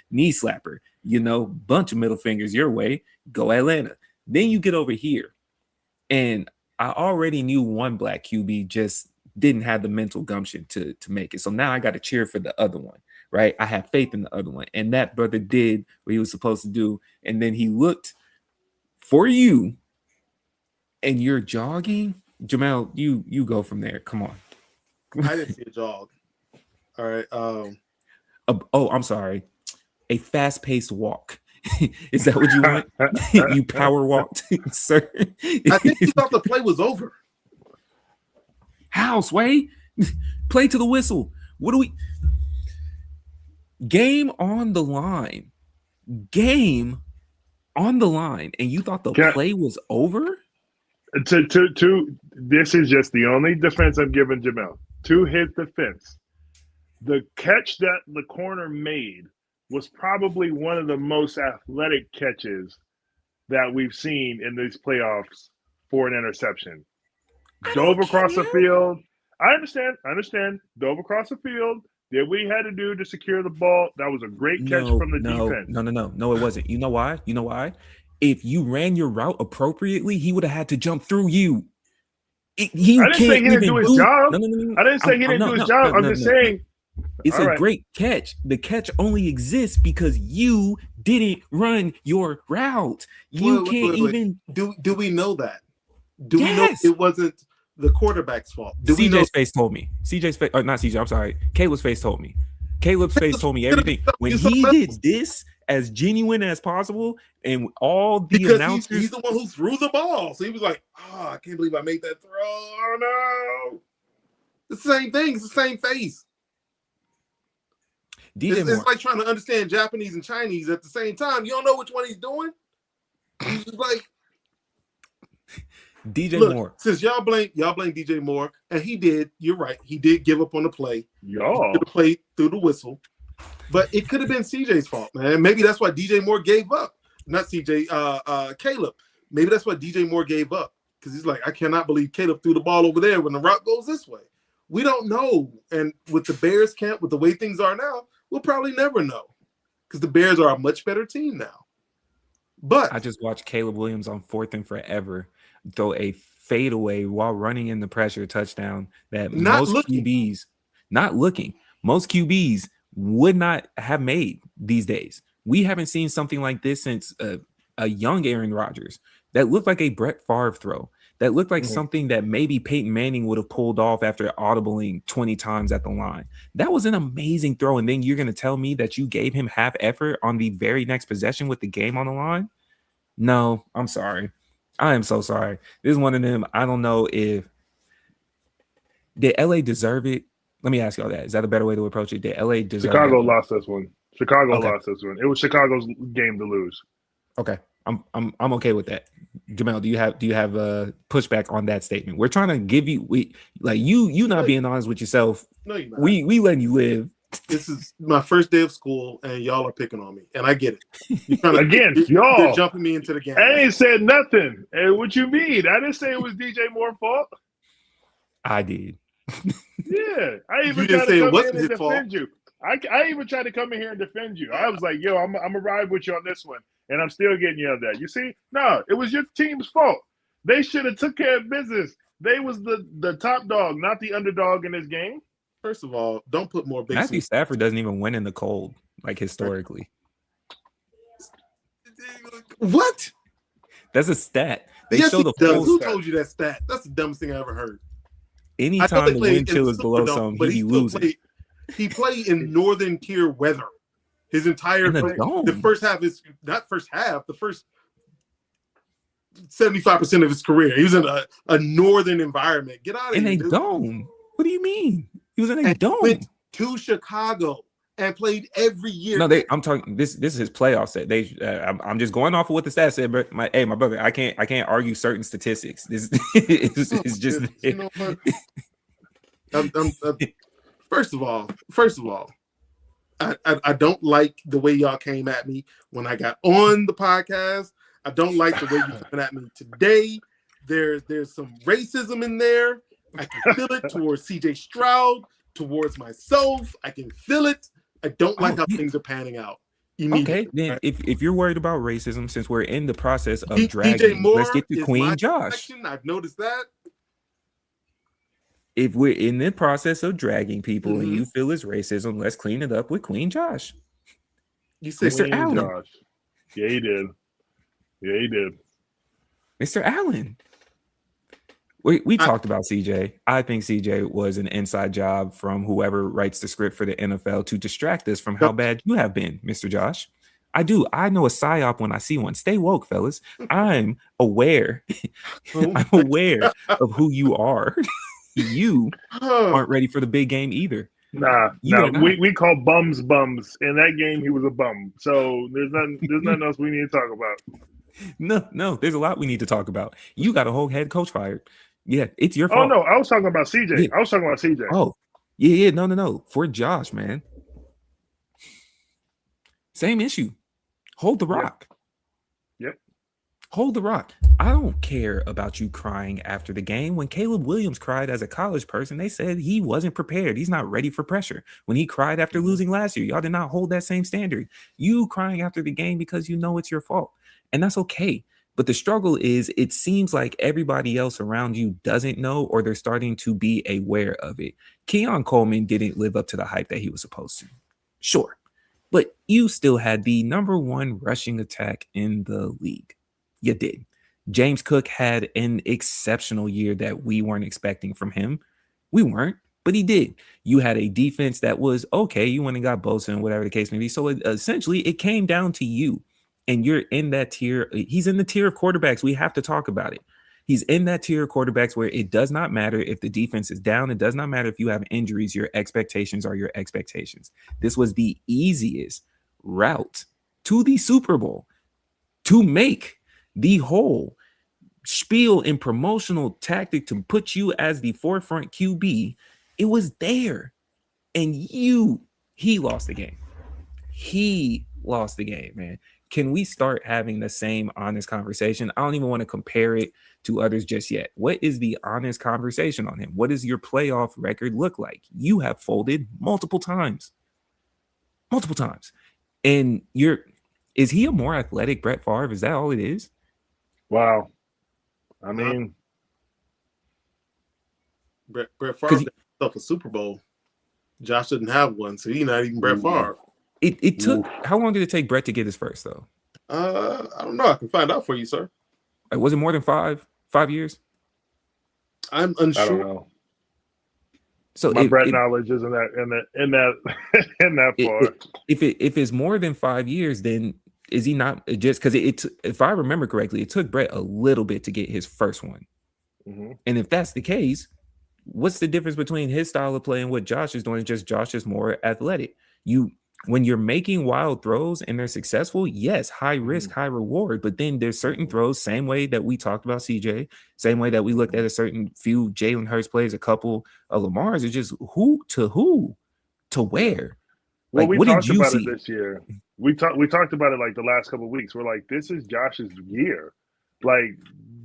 knee slapper, bunch of middle fingers your way. Go Atlanta. Then you get over here, and I already knew one black QB just didn't have the mental gumption to make it. So now I got to cheer for the other one. Right, I have faith in the other one, and that brother did what he was supposed to do, and then he looked for you, and you're jogging. Jamel, you go from there. Come on. I didn't see a jog. All right. I'm sorry. A fast-paced walk. Is that what you want? You power walked, sir. I think he thought the play was over. How, Sway? Play to the whistle. What do we? Game on the line, and you thought the play was over? This is just the only defense I'm giving Jamel. To his defense, the catch that the corner made was probably one of the most athletic catches that we've seen in these playoffs for an interception. Dove across the field. I understand. Dove across the field. Did what he had to do to secure the ball. That was a great catch from the defense. No, it wasn't. You know why? If you ran your route appropriately, he would have had to jump through you. I didn't say he didn't do his job. I didn't say he didn't do his job. I'm just saying. It's a great catch. The catch only exists because you didn't run your route. You can't even. Do we know that? Do we know it wasn't the quarterback's fault? CJ's face told me. CJ's face, not CJ. I'm sorry. Caleb's face told me. Caleb's face told me everything. When he did this as genuine as possible, and all the announcers, he's the one who threw the ball. So he was like, "Oh, I can't believe I made that throw. Oh no!" It's the same thing. It's the same face. It's like trying to understand Japanese and Chinese at the same time. You don't know which one he's doing. He's just like. DJ Moore. Since y'all blame DJ Moore, and he did. You're right. He did give up on the play. Y'all could have played through the whistle, but it could have been CJ's fault, man. Maybe that's why DJ Moore gave up. Not CJ. Caleb. Maybe that's why DJ Moore gave up, because he's like, I cannot believe Caleb threw the ball over there when the route goes this way. We don't know, and with the Bears camp, with the way things are now, we'll probably never know, because the Bears are a much better team now. But I just watched Caleb Williams on 4th and Forever throw a fadeaway while running in the pressure touchdown that most QBs would not have made these days. We haven't seen something like this since a young Aaron Rodgers. That looked like a Brett Favre throw. That looked like something that maybe Peyton Manning would have pulled off after audibling 20 times at the line. That was an amazing throw. And then you're going to tell me that you gave him half effort on the very next possession with the game on the line? No, I'm sorry. I am so sorry. This is one of them. I don't know if did LA deserve it. Let me ask y'all that. Is that a better way to approach it? Did LA deserve Chicago lost this one. Lost this one. It was Chicago's game to lose. Okay. I'm okay with that. Jamel, do you have a pushback on that statement? We're trying to give you you not being honest with yourself. No, you're not. We letting you live. This is my first day of school, and y'all are picking on me, and I get it. Y'all jumping me into the game. I ain't said nothing. Hey, what you mean? I didn't say it was DJ Moore's fault. I did. Yeah, I even tried to come in and defend you. I even tried to come in here and defend you. I was like, yo, I'm gonna ride with you on this one, and I'm still getting yelled at. You see? No, it was your team's fault. They should have took care of business. They was the top dog, not the underdog in this game. First of all, don't put more big. Matthew Stafford doesn't even win in the cold, like historically. What? That's a stat. They yes, show the full Who stat. told you that stat? That's the dumbest thing I ever heard. Anytime the wind chill is below some, he be losing. He played in northern tier weather. His entire the first half is not first half. The first 75% of his career, he was in a northern environment. Get out of here! In a dome. What do you mean? He was in a dome. Went to Chicago and played every year. No, I'm talking. This is his playoff set. I'm just going off of what the stats said. But my brother, I can't argue certain statistics. This is just. You know what? First of all, I don't like the way y'all came at me when I got on the podcast. I don't like the way you're coming at me today. There's some racism in there. I can feel it towards CJ Stroud, towards myself. I can feel it. I don't like how things are panning out. Okay, then if you're worried about racism, since we're in the process of dragging, let's get to Queen Josh. I've noticed that. If we're in the process of dragging people and you feel it's racism, let's clean it up with Queen Josh. You said Mr. Allen. Josh. Yeah, he did. Mr. Allen. We talked about CJ. I think CJ was an inside job from whoever writes the script for the NFL to distract us from how bad you have been, Mr. Josh. I do. I know a psyop when I see one. Stay woke, fellas. I'm aware. I'm aware of who you are. You aren't ready for the big game either. Nah. We call bums, and that game he was a bum. So there's nothing else we need to talk about. No, there's a lot we need to talk about. You got a whole head coach fired. Yeah, it's your fault. Oh no, I was talking about CJ. Yeah. I was talking about CJ. Oh, yeah, no. For Josh, man. Same issue. Hold the rock. Yep. Hold the rock. I don't care about you crying after the game. When Caleb Williams cried as a college person, they said he wasn't prepared. He's not ready for pressure. When he cried after losing last year, y'all did not hold that same standard. You crying after the game because you know it's your fault. And that's okay. But the struggle is it seems like everybody else around you doesn't know, or they're starting to be aware of it. Keon Coleman didn't live up to the hype that he was supposed to. Sure. But you still had the number one rushing attack in the league. You did. James Cook had an exceptional year that we weren't expecting from him. We weren't, but he did. You had a defense that was okay. You went and got Bosa and whatever the case may be. So essentially it came down to you. And you're in that tier. He's in the tier of quarterbacks. We have to talk about it. He's in that tier of quarterbacks where it does not matter if the defense is down. It does not matter if you have injuries. Your expectations are your expectations. This was the easiest route to the Super Bowl to make the whole spiel and promotional tactic to put you as the forefront QB. It was there. And he lost the game. He lost the game, man. Can we start having the same honest conversation? I don't even want to compare it to others just yet. What is the honest conversation on him? What does your playoff record look like? You have folded multiple times. And is he a more athletic Brett Favre? Is that all it is? Wow. I mean, Brett Favre got himself a Super Bowl. Josh didn't have one, so he's not even Brett Favre. It took, how long did it take Brett to get his first, though? I don't know. I can find out for you, sir. Was it more than 5 years? I'm unsure. I don't know. So my Brett knowledge isn't that far. If it's more than 5 years, then is he not just because if I remember correctly, it took Brett a little bit to get his first one. Mm-hmm. And if that's the case, what's the difference between his style of play and what Josh is doing? Just Josh is more athletic. When you're making wild throws and they're successful, yes, high risk, high reward. But then there's certain throws, same way that we talked about CJ, same way that we looked at a certain few Jalen Hurts plays, a couple of Lamar's. It's just who to where. Well, like, we what talked did you about see? it this year. We talked about it like the last couple of weeks. We're like, this is Josh's year. Like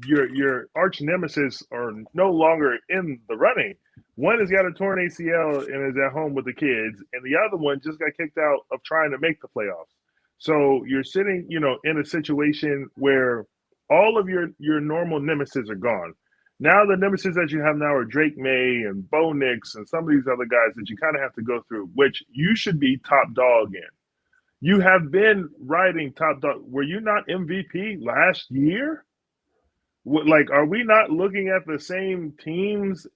your arch nemesis are no longer in the running. One has got a torn ACL and is at home with the kids, and the other one just got kicked out of trying to make the playoffs. So you're sitting, in a situation where all of your normal nemesis are gone. Now the nemesis that you have now are Drake May and Bo Nix and some of these other guys that you kind of have to go through, which you should be top dog in. You have been riding top dog. Were you not MVP last year? Like, are we not looking at the same teams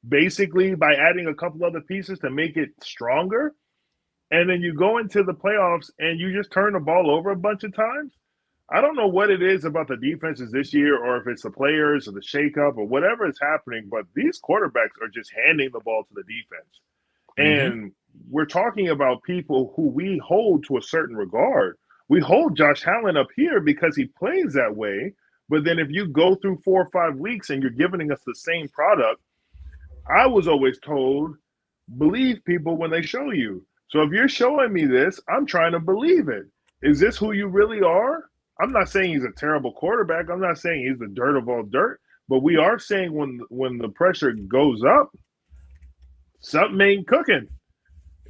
basically by adding a couple other pieces to make it stronger? and then you go into the playoffs and you just turn the ball over a bunch of times. I don't know what it is about the defenses this year, or if it's the players or the shakeup or whatever is happening, but these quarterbacks are just handing the ball to the defense. And we're talking about people who we hold to a certain regard. We hold Josh Allen up here because he plays that way. But then if you go through 4 or 5 weeks and you're giving us the same product, I was always told, believe people when they show you. So if you're showing me this, I'm trying to believe it. Is this who you really are? I'm not saying he's a terrible quarterback. I'm not saying he's the dirt of all dirt. But we are saying when the pressure goes up, something ain't cooking.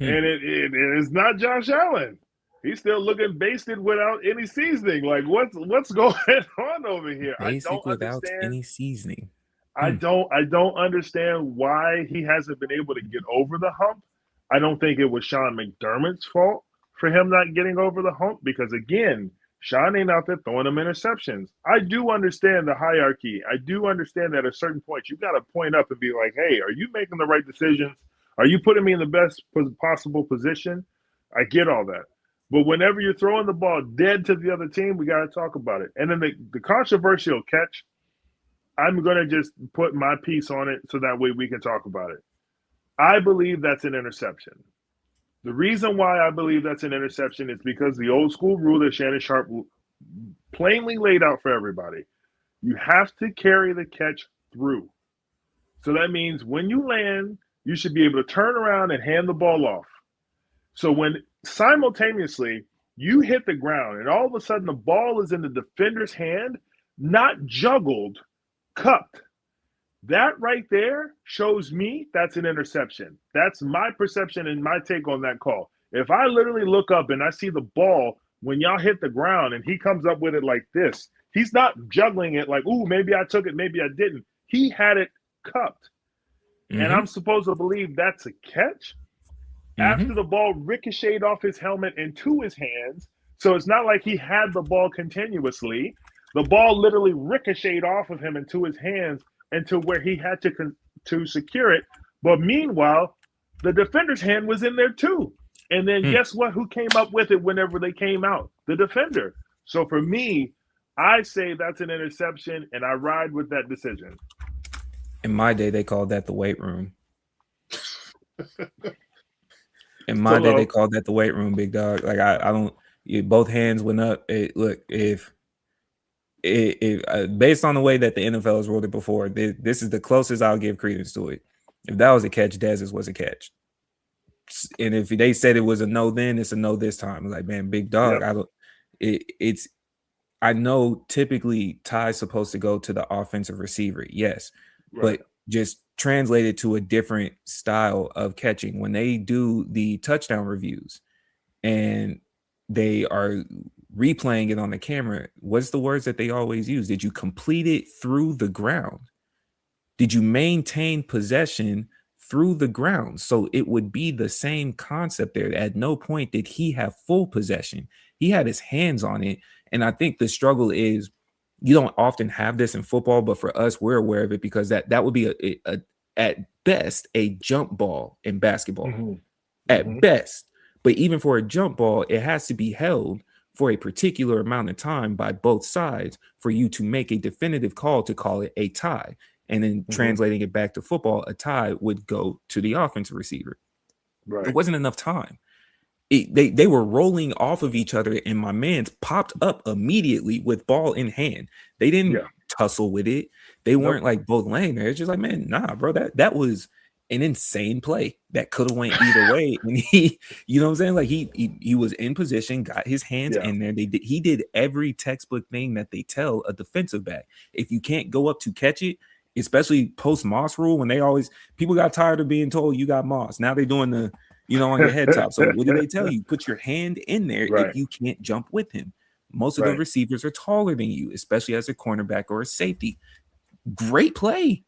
And it is not Josh Allen. He's still looking basted without any seasoning. Like what's going on over here? Basic I don't without understand any seasoning. I don't understand why he hasn't been able to get over the hump. I don't think it was Sean McDermott's fault for him not getting over the hump, because again, Sean ain't out there throwing them interceptions. I do understand the hierarchy. I do understand that at a certain point you got to point up and be like, hey, are you making the right decisions? Are you putting me in the best possible position? I get all that. But whenever you're throwing the ball dead to the other team, we got to talk about it. And then the controversial catch, I'm going to just put my piece on it so that way we can talk about it. I believe that's an interception. The reason why I believe that's an interception is because the old school rule that Shannon Sharp plainly laid out for everybody. You have to carry the catch through. So that means when you land, you should be able to turn around and hand the ball off. So when simultaneously you hit the ground and all of a sudden the ball is in the defender's hand, not juggled, cupped. That right there shows me that's an interception. That's my perception and my take on that call. If I literally look up and I see the ball when y'all hit the ground and he comes up with it like this, he's not juggling it like, ooh, maybe I took it, maybe I didn't. He had it cupped. And I'm supposed to believe that's a catch after the ball ricocheted off his helmet into his hands. So it's not like he had the ball continuously. The ball literally ricocheted off of him into his hands into where he had to secure it. But meanwhile, the defender's hand was in there too. And then guess what? Who came up with it whenever they came out? The defender. So for me, I say that's an interception, and I ride with that decision. In my day, they called that the weight room. In my day, they called that the weight room, big dog. Like I don't. Both hands went up. Look, if based on the way that the NFL has ruled it before, this is the closest I'll give credence to it. If that was a catch, Dez's was a catch. And if they said it was a no, then it's a no this time. Like, man, big dog. Yep. I know typically Ty's supposed to go to the offensive receiver, yes, right. But just translate it to a different style of catching. When they do the touchdown reviews and they are replaying it on the camera, what's the words that they always use? Did you complete it through the ground? Did you maintain possession through the ground? So it would be the same concept there. At no point did he have full possession. He had his hands on it. And I think the struggle is you don't often have this in football, but for us, we're aware of it because that would be a at best a jump ball in basketball. At best. But even for a jump ball, it has to be held for a particular amount of time by both sides for you to make a definitive call to call it a tie. And then translating it back to football, a tie would go to the offensive receiver. Right. There wasn't enough time. They were rolling off of each other, and my man's popped up immediately with ball in hand. They didn't tussle with it. They weren't like both laying there. It's just like, man, nah, bro, that was an insane play that could have went either way. And he, you know what I'm saying? Like he was in position, got his hands in there. He did every textbook thing that they tell a defensive back. If you can't go up to catch it, especially post Moss rule, when people got tired of being told you got Moss. Now they're doing the, on your head top. So what do they tell you? Put your hand in there if you can't jump with him. Most of the receivers are taller than you, especially as a cornerback or a safety. Great play.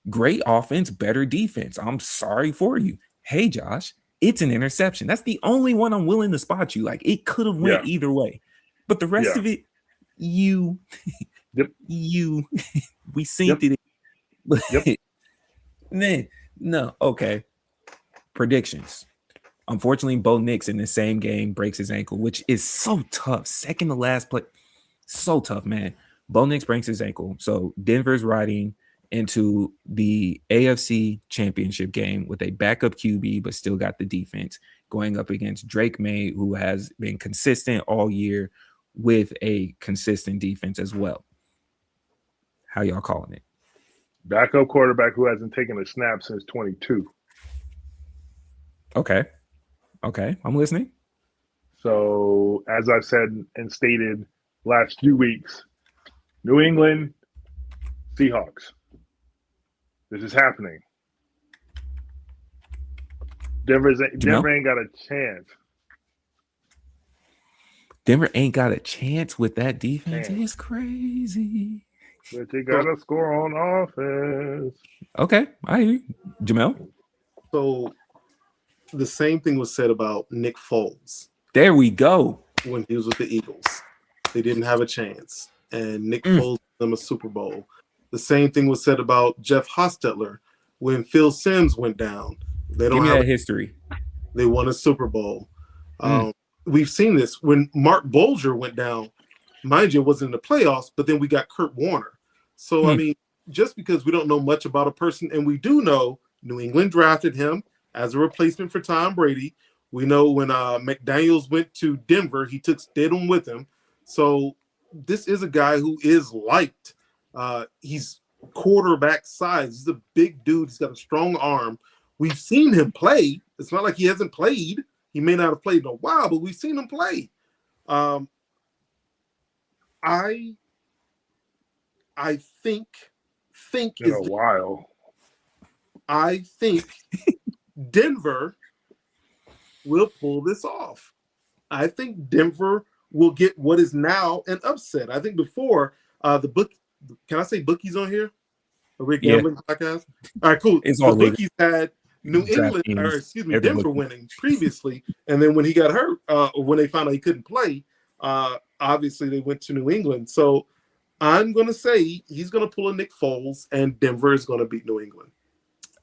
Great offense, better defense. I'm sorry for you. Hey, Josh, it's an interception. That's the only one I'm willing to spot you. Like, it could have went either way. But the rest of it, we synced it. Man, no. Okay. Predictions. Unfortunately, Bo Nix in the same game breaks his ankle, which is so tough. Second to last play, so tough, man. Bo Nix breaks his ankle. So Denver's riding into the AFC Championship game with a backup QB, but still got the defense, going up against Drake May, who has been consistent all year with a consistent defense as well. How y'all calling it? Backup quarterback who hasn't taken a snap since 22. Okay, I'm listening. So, as I've said and stated last few weeks, New England Seahawks. This is happening. Denver ain't got a chance. Denver ain't got a chance with that defense. It's crazy. But they got to score on offense. Okay, I hear you. Jamel? So the same thing was said about Nick Foles. There we go. When he was with the Eagles. They didn't have a chance. And Nick Foles gave them a Super Bowl. The same thing was said about Jeff Hostetler when Phil Simms went down. They don't have history. They won a Super Bowl. We've seen this when Mark Bolger went down. Mind you, it wasn't in the playoffs, but then we got Kurt Warner. So, I mean, just because we don't know much about a person, and we do know New England drafted him as a replacement for Tom Brady. We know when McDaniels went to Denver, he took Stidham with him. So this is a guy who is liked. He's quarterback size. He's a big dude. He's got a strong arm. We've seen him play. It's not like he hasn't played. He may not have played in a while, but we've seen him play. I think in a while. I think Denver will pull this off. I think Denver will get what is now an upset. I think before the book, can I say bookies on here? Are we a gambling podcast? All right, cool. It's all the bookies had Denver winning previously, and then when he got hurt, or when they found out he couldn't play, obviously they went to New England. So I'm going to say he's going to pull a Nick Foles, and Denver is going to beat New England.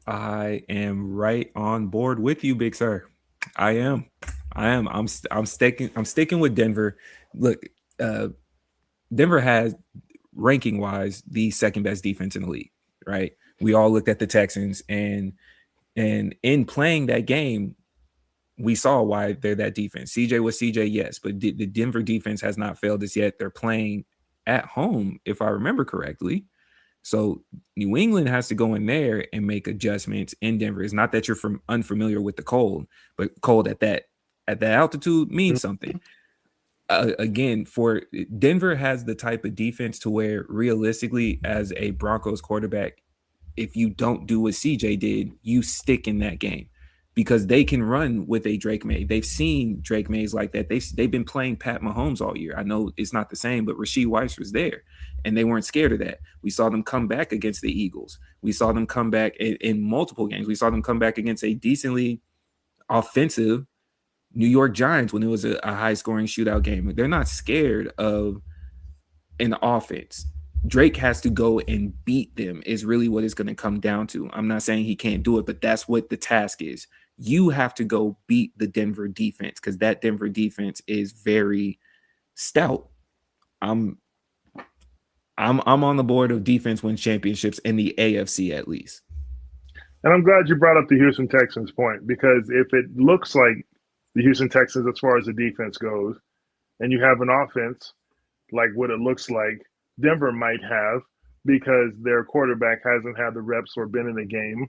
I am right on board with you, big sir. I am. I'm sticking with Denver. Look, Denver has, ranking wise, the second best defense in the league, right? We all looked at the Texans, and in playing that game, we saw why they're that defense. CJ was CJ, yes, but the Denver defense has not failed us yet. They're playing at home, if I remember correctly. So New England has to go in there and make adjustments in Denver. It's not that you're unfamiliar with the cold, but cold at that altitude means something. Again, for Denver has the type of defense to where realistically, as a Broncos quarterback, if you don't do what CJ did, you stick in that game because they can run with a Drake May. They've seen Drake Mays like that. They've been playing Pat Mahomes all year. I know it's not the same, but Rasheed Weiss was there, and they weren't scared of that. We saw them come back against the Eagles. We saw them come back in multiple games. We saw them come back against a decently offensive New York Giants when it was a high-scoring shootout game. They're not scared of an offense. Drake has to go and beat them is really what it's going to come down to. I'm not saying he can't do it, but that's what the task is. You have to go beat the Denver defense because that Denver defense is very stout. I'm on the board of defense wins championships in the AFC at least. And I'm glad you brought up the Houston Texans point because if it looks like the Houston Texans as far as the defense goes, and you have an offense like what it looks like Denver might have because their quarterback hasn't had the reps or been in the game,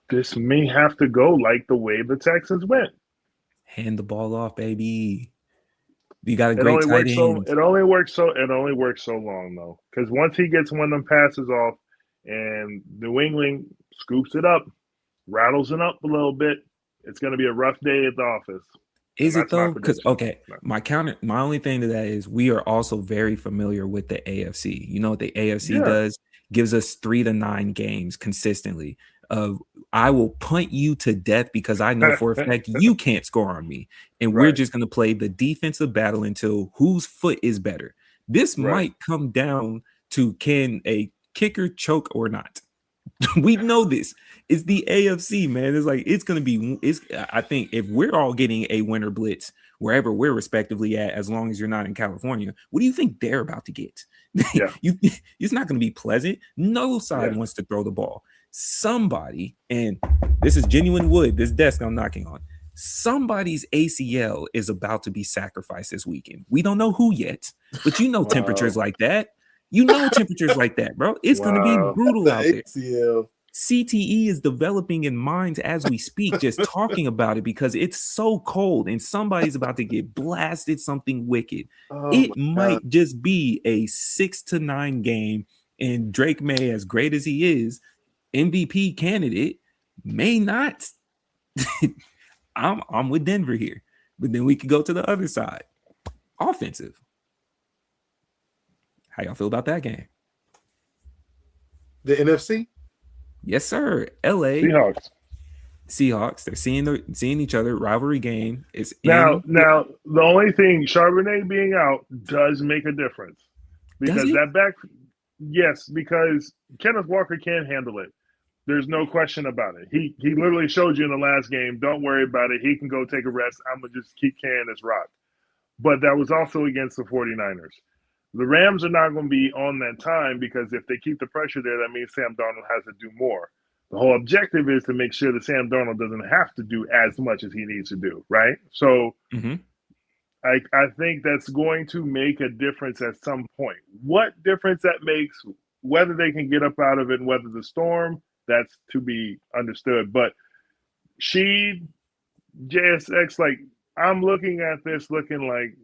this may have to go like the way the Texans went. Hand the ball off, baby. You got a great tight end. It only works so long though, because once he gets one of them passes off, and New England scoops it up, rattles it up a little bit, it's going to be a rough day at the office. Is it though? Because my only thing to that is we are also very familiar with the AFC. You know what the AFC does? Gives us 3 to 9 games consistently. I will punt you to death because I know for a fact you can't score on me, and we're just going to play the defensive battle until whose foot is better. This might come down to can a kicker choke or not. We know this. It's the AFC, man. It's like it's gonna be. I think if we're all getting a winter blitz wherever we're respectively at, as long as you're not in California, what do you think they're about to get? Yeah. It's not gonna be pleasant. No side wants to throw the ball. Somebody, and this is genuine wood. This desk I'm knocking on. Somebody's ACL is about to be sacrificed this weekend. We don't know who yet, but you know temperatures like that. You know temperatures like that, bro. It's going to be brutal out there. ACL. CTE is developing in minds as we speak, just talking about it because it's so cold and somebody's about to get blasted something wicked. It might just be a 6-9 game, and Drake May, as great as he is, MVP candidate, may not. I'm with Denver here, but then we could go to the other side. Offensive. How y'all feel about that game? The NFC? Yes, sir. LA Seahawks. They're seeing each other. Rivalry game. It's now the only thing, Charbonnet being out does make a difference because because Kenneth Walker can handle it. There's no question about it. He literally showed you in the last game, don't worry about it. He can go take a rest. I'm going to just keep carrying this rock. But that was also against the 49ers. The Rams are not going to be on that time because if they keep the pressure there, that means Sam Darnold has to do more. The whole objective is to make sure that Sam Darnold doesn't have to do as much as he needs to do, right? So I think that's going to make a difference at some point. What difference that makes, whether they can get up out of it and weather the storm, that's to be understood. But JSX, like, I'm looking at this looking like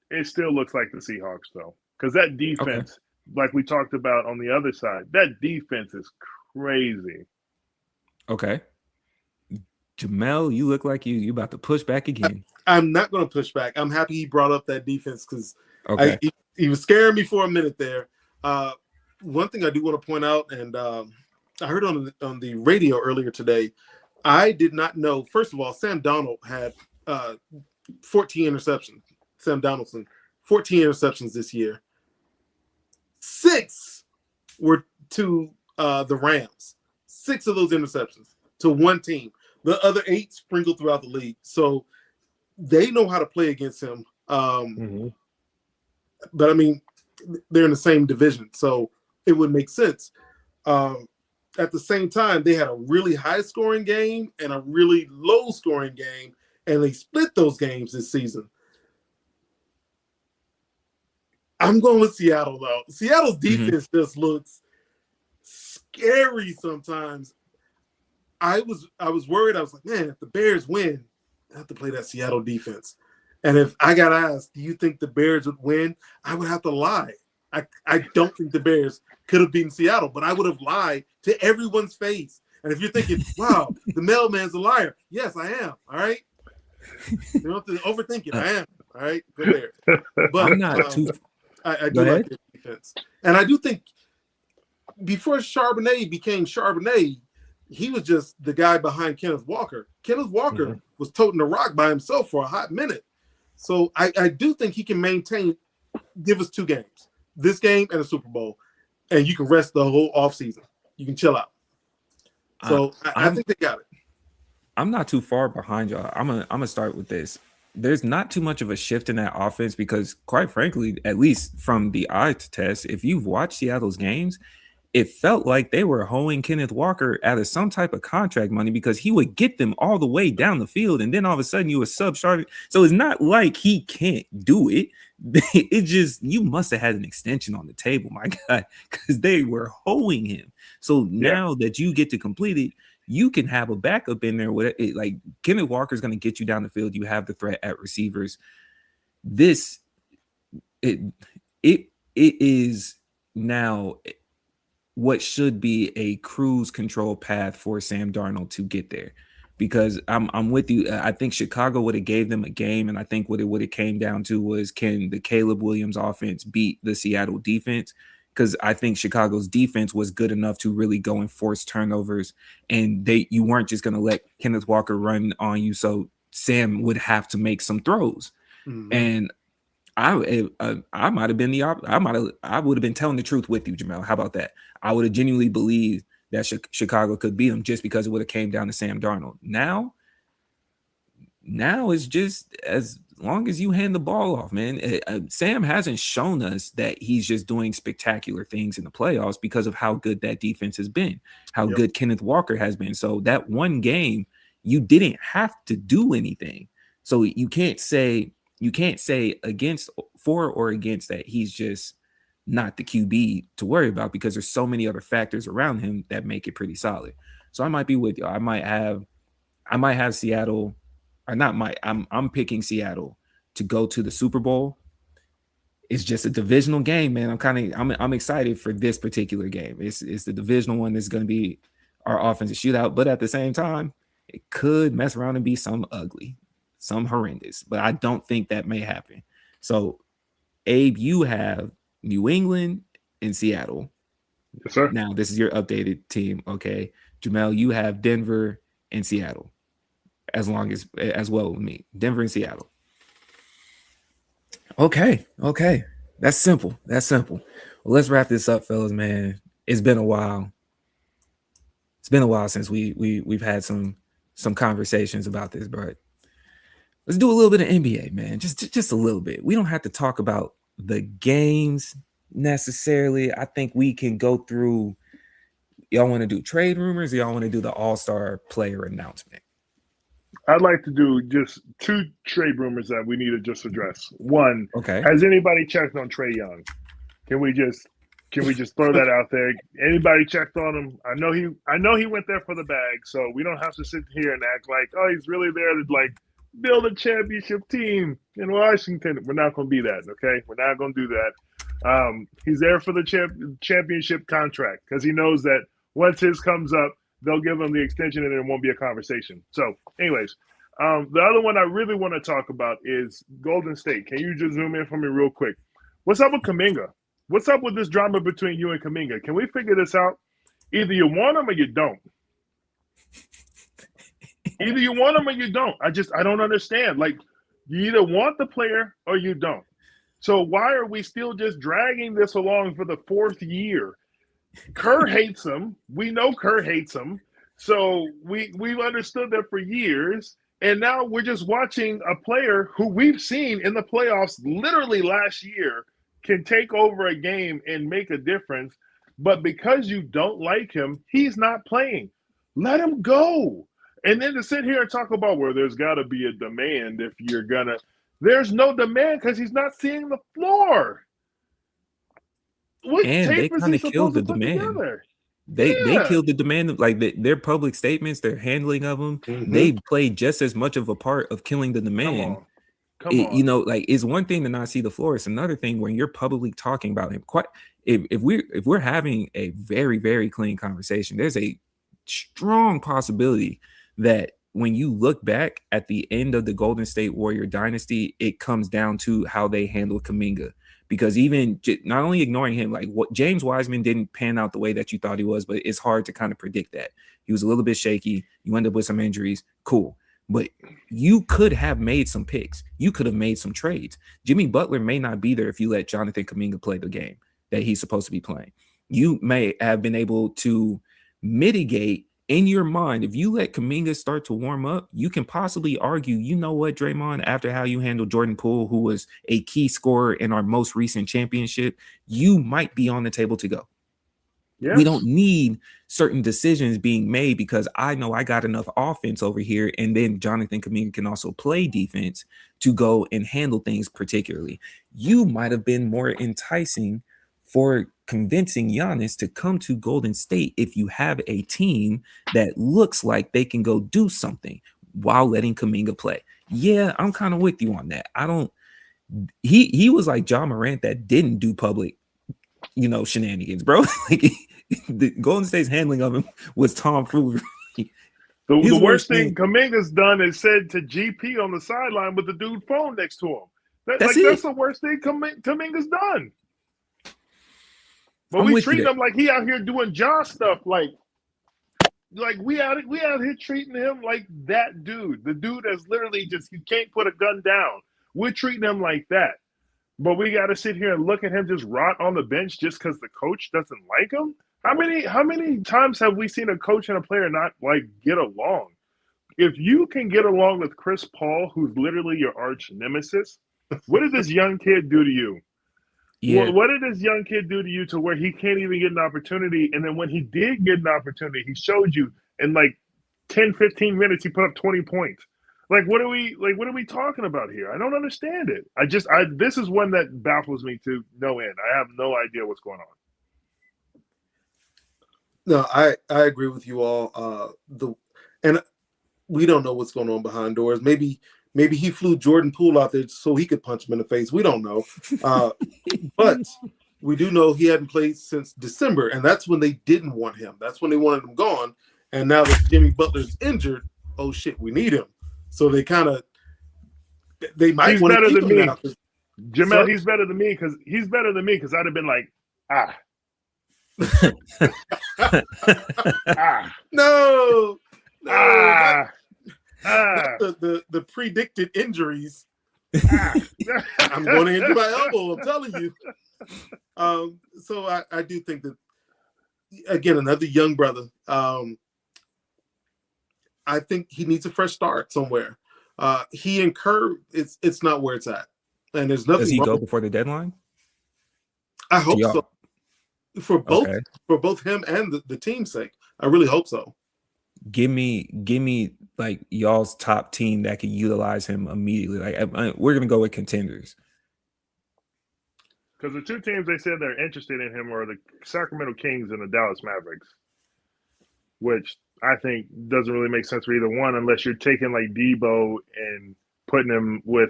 it still looks like the Seahawks, though. Because that defense, like we talked about on the other side, that defense is crazy. Okay. Jamel, you look like you about to push back again. I'm not going to push back. I'm happy he brought up that defense because he was scaring me for a minute there. One thing I do want to point out, and I heard on the radio earlier today, I did not know. First of all, Sam Darnold had 14 interceptions. Sam Donaldson, 14 interceptions this year. 6 were to the Rams. 6 of those interceptions to one team. The other 8 sprinkled throughout the league. So they know how to play against him. But I mean, they're in the same division, so it would make sense. At the same time, they had a really high-scoring game and a really low-scoring game, and they split those games this season. I'm going with Seattle, though. Seattle's defense just looks scary sometimes. I was worried. I was like, man, if the Bears win, I have to play that Seattle defense. And if I got asked, do you think the Bears would win? I would have to lie. I don't think the Bears could have beaten Seattle, but I would have lied to everyone's face. And if you're thinking, wow, the mailman's a liar. Yes, I am. All right. You don't have to overthink it. I am. All right. Go there. But I'm not too. I do like their defense. And I do think before Charbonnet became Charbonnet, he was just the guy behind Kenneth Walker. Kenneth Walker was toting the rock by himself for a hot minute. So I do think he can maintain, give us 2 games, this game and a Super Bowl, and you can rest the whole offseason. You can chill out. So I think they got it. I'm not too far behind y'all. I'm gonna start with this. There's not too much of a shift in that offense because, quite frankly, at least from the eye test, if you've watched Seattle's games, it felt like they were hoeing Kenneth Walker out of some type of contract money because he would get them all the way down the field, and then all of a sudden you were sub-starting. So it's not like he can't do it. It just, you must have had an extension on the table, my guy, because they were hoeing him. So now that you get to complete it, you can have a backup in there with it. Like, Kenneth Walker is going to get you down the field. You have the threat at receivers. It is now what should be a cruise control path for Sam Darnold to get there, because I'm with you. I think Chicago would have gave them a game, and I think what it would have came down to was, can the Caleb Williams offense beat the Seattle defense? Because I think Chicago's defense was good enough to really go and force turnovers, and you weren't just going to let Kenneth Walker run on you, so Sam would have to make some throws. And I might have been I would have been telling the truth with you, Jamel. How about that? I would have genuinely believed that Chicago could beat them just because it would have came down to Sam Darnold. Now it's just as long as you hand the ball off, man. Sam hasn't shown us that he's just doing spectacular things in the playoffs because of how good that defense has been, how good Kenneth Walker has been. So that one game, you didn't have to do anything. So you can't say for or against that he's just not the QB to worry about, because there's so many other factors around him that make it pretty solid. So I might be with you. I might have Seattle. I'm picking Seattle to go to the Super Bowl. It's just a divisional game, man. I'm excited for this particular game. It's the divisional one that's going to be our offensive shootout, but at the same time, it could mess around and be some ugly, some horrendous. But I don't think that may happen. So, Abe, you have New England and Seattle. Yes, sir. Now, this is your updated team, okay? Jamel, you have Denver and Seattle. As well with me, Denver and Seattle. Okay. That's simple. Well, let's wrap this up, fellas, man. It's been a while. It's been a while since we've had some conversations about this, but let's do a little bit of NBA, man. Just a little bit. We don't have to talk about the games necessarily. I think we can go through. Y'all want to do trade rumors, or y'all want to do the All-Star player announcement? I'd like to do just 2 trade rumors that we need to just address. One, okay. Has anybody checked on Trae Young? Can we just throw that out there? Anybody checked on him? I know he went there for the bag, so we don't have to sit here and act like, oh, he's really there to like build a championship team in Washington. We're not going to be that, okay? We're not going to do that. He's there for the championship contract because he knows that once his comes up, they'll give him the extension and there won't be a conversation. So, anyways, the other one I really want to talk about is Golden State. Can you just zoom in for me real quick? What's up with Kuminga? What's up with this drama between you and Kuminga? Can we figure this out? Either you want him or you don't. Either you want him or you don't. I don't understand. Like, you either want the player or you don't. So why are we still just dragging this along for the 4th year? Kerr hates him. We know Kerr hates him. So we've understood that for years. And now we're just watching a player who we've seen in the playoffs literally last year can take over a game and make a difference. But because you don't like him, he's not playing. Let him go. And then to sit here and talk about, well, there's got to be a demand if you're going to. There's no demand because he's not seeing the floor. What and they kind of killed the demand. They killed the demand. Like their public statements, their handling of them, they played just as much of a part of killing the demand. Come on. You know, like it's one thing to not see the floor. It's another thing when you're publicly talking about him. If we're having a very, very clean conversation, there's a strong possibility that when you look back at the end of the Golden State Warrior dynasty, it comes down to how they handle Kuminga. Because even not only ignoring him, like what James Wiseman didn't pan out the way that you thought he was, but it's hard to kind of predict that. He was a little bit shaky. You end up with some injuries. Cool. But you could have made some picks. You could have made some trades. Jimmy Butler may not be there if you let Jonathan Kuminga play the game that he's supposed to be playing. You may have been able to mitigate in your mind. If you let Kuminga start to warm up, you can possibly argue, you know what, Draymond, after how you handled Jordan Poole, who was a key scorer in our most recent championship, you might be on the table to go. Yes. We don't need certain decisions being made because I know I got enough offense over here. And then Jonathan Kuminga can also play defense to go and handle things particularly. You might have been more enticing for convincing Giannis to come to Golden State if you have a team that looks like they can go do something while letting Kuminga play. Yeah, I'm kind of with you on that. He was like John Morant that didn't do public, shenanigans, bro. Like the Golden State's handling of him was tomfoolery. The worst thing Kuminga's done is said to GP on the sideline with the dude phone next to him. That's the worst thing Kuminga's done. But we treat him like he out here doing John stuff. Like we out here treating him like that dude. The dude that's literally just, you can't put a gun down. We're treating him like that. But we got to sit here and look at him just rot on the bench just because the coach doesn't like him? How many times have we seen a coach and a player not like get along? If you can get along with Chris Paul, who's literally your arch nemesis, what did this young kid do to you? Yeah, What did this young kid do to you to where he can't even get an opportunity? And then when he did get an opportunity, he showed you in like 10, 15 minutes, he put up 20 points. What are we talking about here? I don't understand it. This is one that baffles me to no end. I have no idea what's going on. No, I agree with you all. And we don't know what's going on behind doors. Maybe he flew Jordan Poole out there so he could punch him in the face. We don't know. But we do know he hadn't played since December, and that's when they didn't want him. That's when they wanted him gone. And now that Jimmy Butler's injured, oh shit, we need him. So they might want to keep him now. Jamel, he's better than me because I'd have been like, No. The predicted injuries. I'm going to injure my elbow. I'm telling you. So I do think that, again, another young brother. I think he needs a fresh start somewhere. He and Kerr, it's not where it's at, and there's nothing. Does he wrong go before the deadline? I hope so. For both him and the team's sake, I really hope so. Give me like y'all's top team that could utilize him immediately. Like we're gonna go with contenders. Because the two teams they said they're interested in him are the Sacramento Kings and the Dallas Mavericks, which I think doesn't really make sense for either one unless you're taking like Debo and putting him with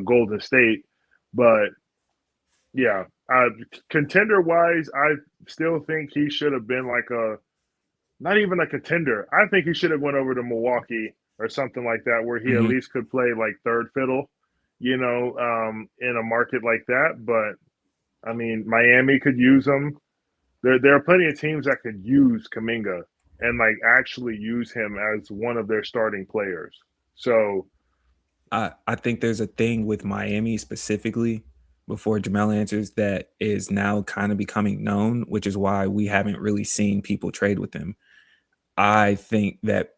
Golden State. But yeah, contender wise, I still think he should have been like not even a contender. I think he should have went over to Milwaukee or something like that, where he at least could play like third fiddle, in a market like that. But I mean, Miami could use him. There are plenty of teams that could use Kuminga and like actually use him as one of their starting players. So I think there's a thing with Miami specifically, before Jamel answers, that is now kind of becoming known, which is why we haven't really seen people trade with him. I think that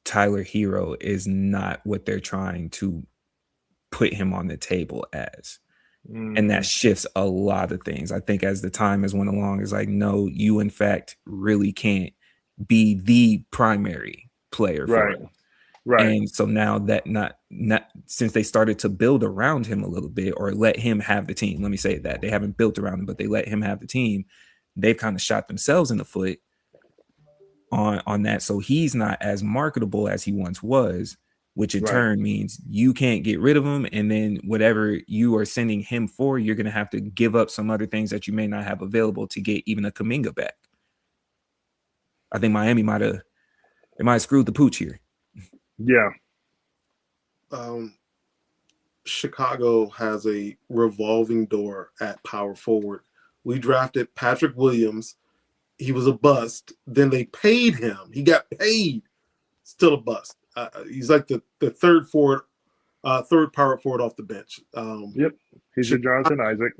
Tyler Hero is not what they're trying to put him on the table as. And that shifts a lot of things. I think as the time has went along, it's like, no, you in fact really can't be the primary player for him. Right. And so now that not since they started to build around him a little bit, or let him have the team, let me say that they haven't built around him, but they let him have the team. They've kind of shot themselves in the foot on that. So he's not as marketable as he once was, which in turn means you can't get rid of him. And then whatever you are sending him for, you're going to have to give up some other things that you may not have available to get even a Kuminga back. I think Miami might have screwed the pooch here. Yeah. Chicago has a revolving door at power forward. We drafted Patrick Williams. He was a bust. Then they paid him. He got paid. Still a bust. He's like the third power forward off the bench. Yep. He's your Jonathan Isaac.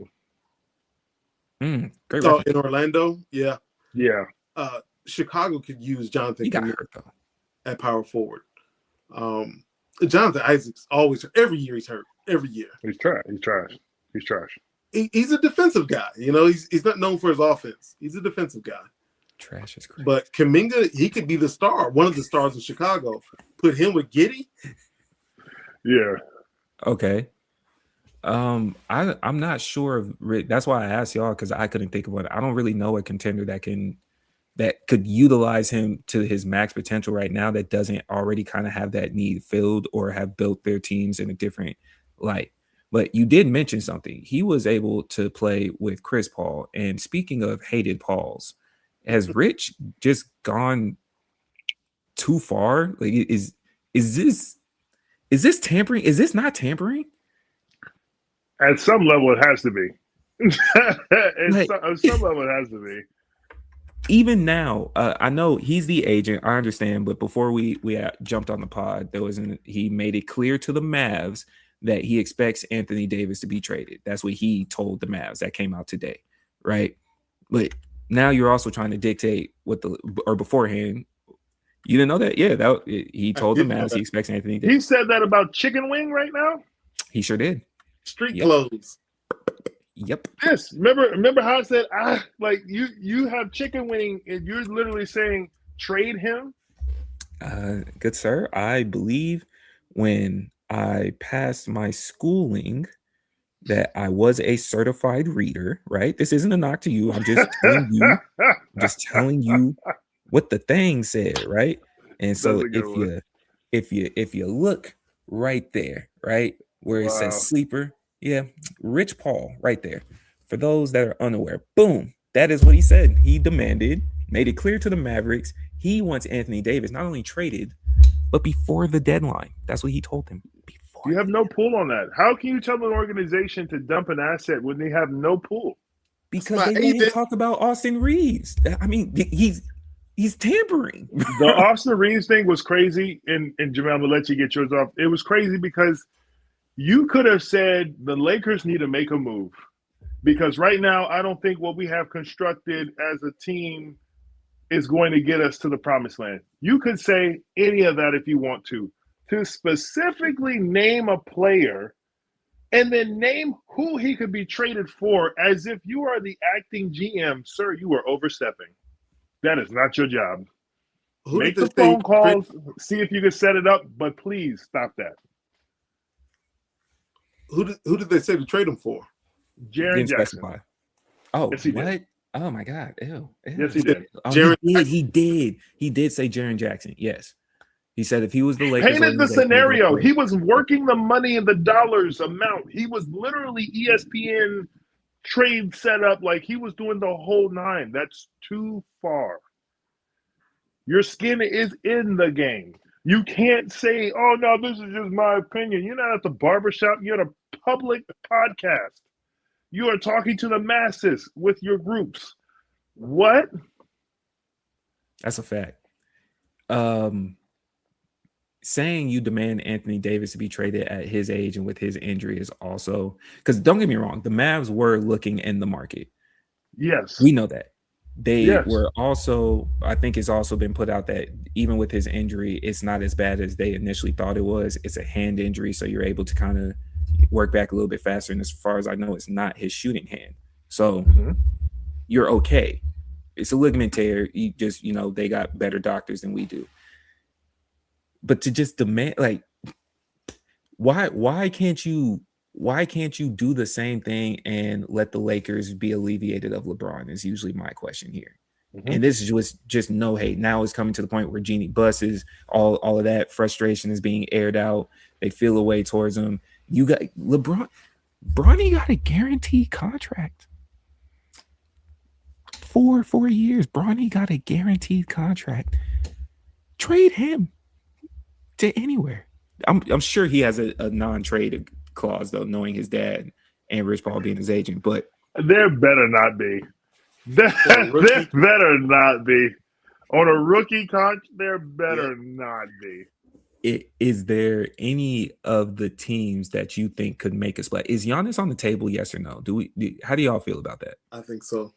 Great in Orlando. Yeah. Yeah. Chicago could use Jonathan. He got hurt though at power forward. Jonathan Isaac's always hurt. Every year he's hurt. Every year. He's trash. He's a defensive guy. He's not known for his offense. He's a defensive guy. Trash is crazy. But Kuminga, he could be the star, one of the stars in Chicago. Put him with Giddey. Yeah. Okay. I'm not sure that's why I asked y'all, because I couldn't think of one. I don't really know a contender that could utilize him to his max potential right now, that doesn't already kind of have that need filled or have built their teams in a different light. But you did mention something. He was able to play with Chris Paul. And speaking of hated Pauls, has Rich just gone too far? Like, is this tampering? Is this not tampering? At some level, it has to be. At some level, it has to be. Even now, I know he's the agent. I understand, but before we jumped on the pod, he made it clear to the Mavs that he expects Anthony Davis to be traded. That's what he told the Mavs. That came out today, right? But now you're also trying to dictate or beforehand. You didn't know that? Yeah, he told the Mavs he expects Anthony Davis. He said that about chicken wing right now? He sure did. Street clothes. Yep. Yes. Remember how I said, like you have chicken wing and you're literally saying trade him? Good sir. I believe when I passed my schooling that I was a certified reader, right? This isn't a knock to you. I'm just telling you what the thing said, right? And so if you look right there, right, where it says sleeper, Rich Paul right there. For those that are unaware, boom, that is what he said. He demanded, made it clear to the Mavericks, he wants Anthony Davis not only traded, but before the deadline. That's what he told them. You have no pull on that. How can you tell an organization to dump an asset when they have no pull? Because they didn't talk about Austin Reeves. I mean, he's tampering. The Austin Reeves thing was crazy, and Jamel, I'm gonna let you get yours off. It was crazy because you could have said the Lakers need to make a move. Because right now, I don't think what we have constructed as a team is going to get us to the promised land. You could say any of that if you want to specifically name a player and then name who he could be traded for as if you are the acting GM. Sir, you are overstepping. That is not your job. Make the phone calls, see if you can set it up, but please stop that. Who did they say to trade him for? Jaren Jackson. Specify. Oh, yes, he what? Did. Oh my God. Ew. Yes, he did. He did say Jaren Jackson. Yes. He said if he was the Lakers. Painted the scenario. He was working the money and the dollars amount. He was literally ESPN trade setup. Like he was doing the whole nine. That's too far. Your skin is in the game. You can't say, oh, no, this is just my opinion. You're not at the barbershop. You're at a public podcast. You are talking to the masses with your groups. What? That's a fact. Saying you demand Anthony Davis to be traded at his age and with his injury is also because don't get me wrong, the Mavs were looking in the market. Yes, we know that they were also. I think it's also been put out that even with his injury, it's not as bad as they initially thought it was. It's a hand injury, so you're able to kind of work back a little bit faster. And as far as I know, it's not his shooting hand, so you're okay. It's a ligament tear. You just they got better doctors than we do. But to just demand, like, why can't you do the same thing and let the Lakers be alleviated of LeBron is usually my question here. And this was just no hate. Now it's coming to the point where Genie buses, all of that frustration is being aired out. They feel a way towards him. You got LeBron. Bronny got a guaranteed contract. 4 years. Bronny got a guaranteed contract. Trade him to anywhere. I'm sure he has a non-trade clause though, knowing his dad and Rich Paul being his agent. But there better not be. There better not be on a rookie contract. There better not be. Is there any of the teams that you think could make a splash? Is Giannis on the table? Yes or no? How do y'all feel about that? I think so.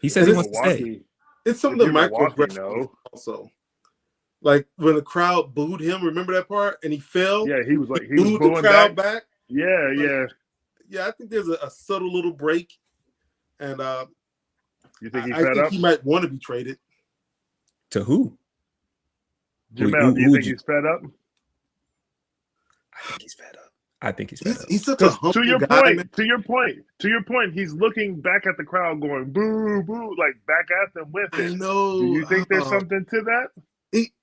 He says he wants to stay. It's some of the micro also. Like when the crowd booed him, remember that part? And he fell. Yeah, he was booed the crowd back. Yeah. I think there's a subtle little break, and you think I think he might want to be traded. To who? Jamel, do you think he's fed up? I think he's fed up. He's such a humble guy. To your point, he's looking back at the crowd going boo, boo, like back at them with it. I know. Do you think there's something to that?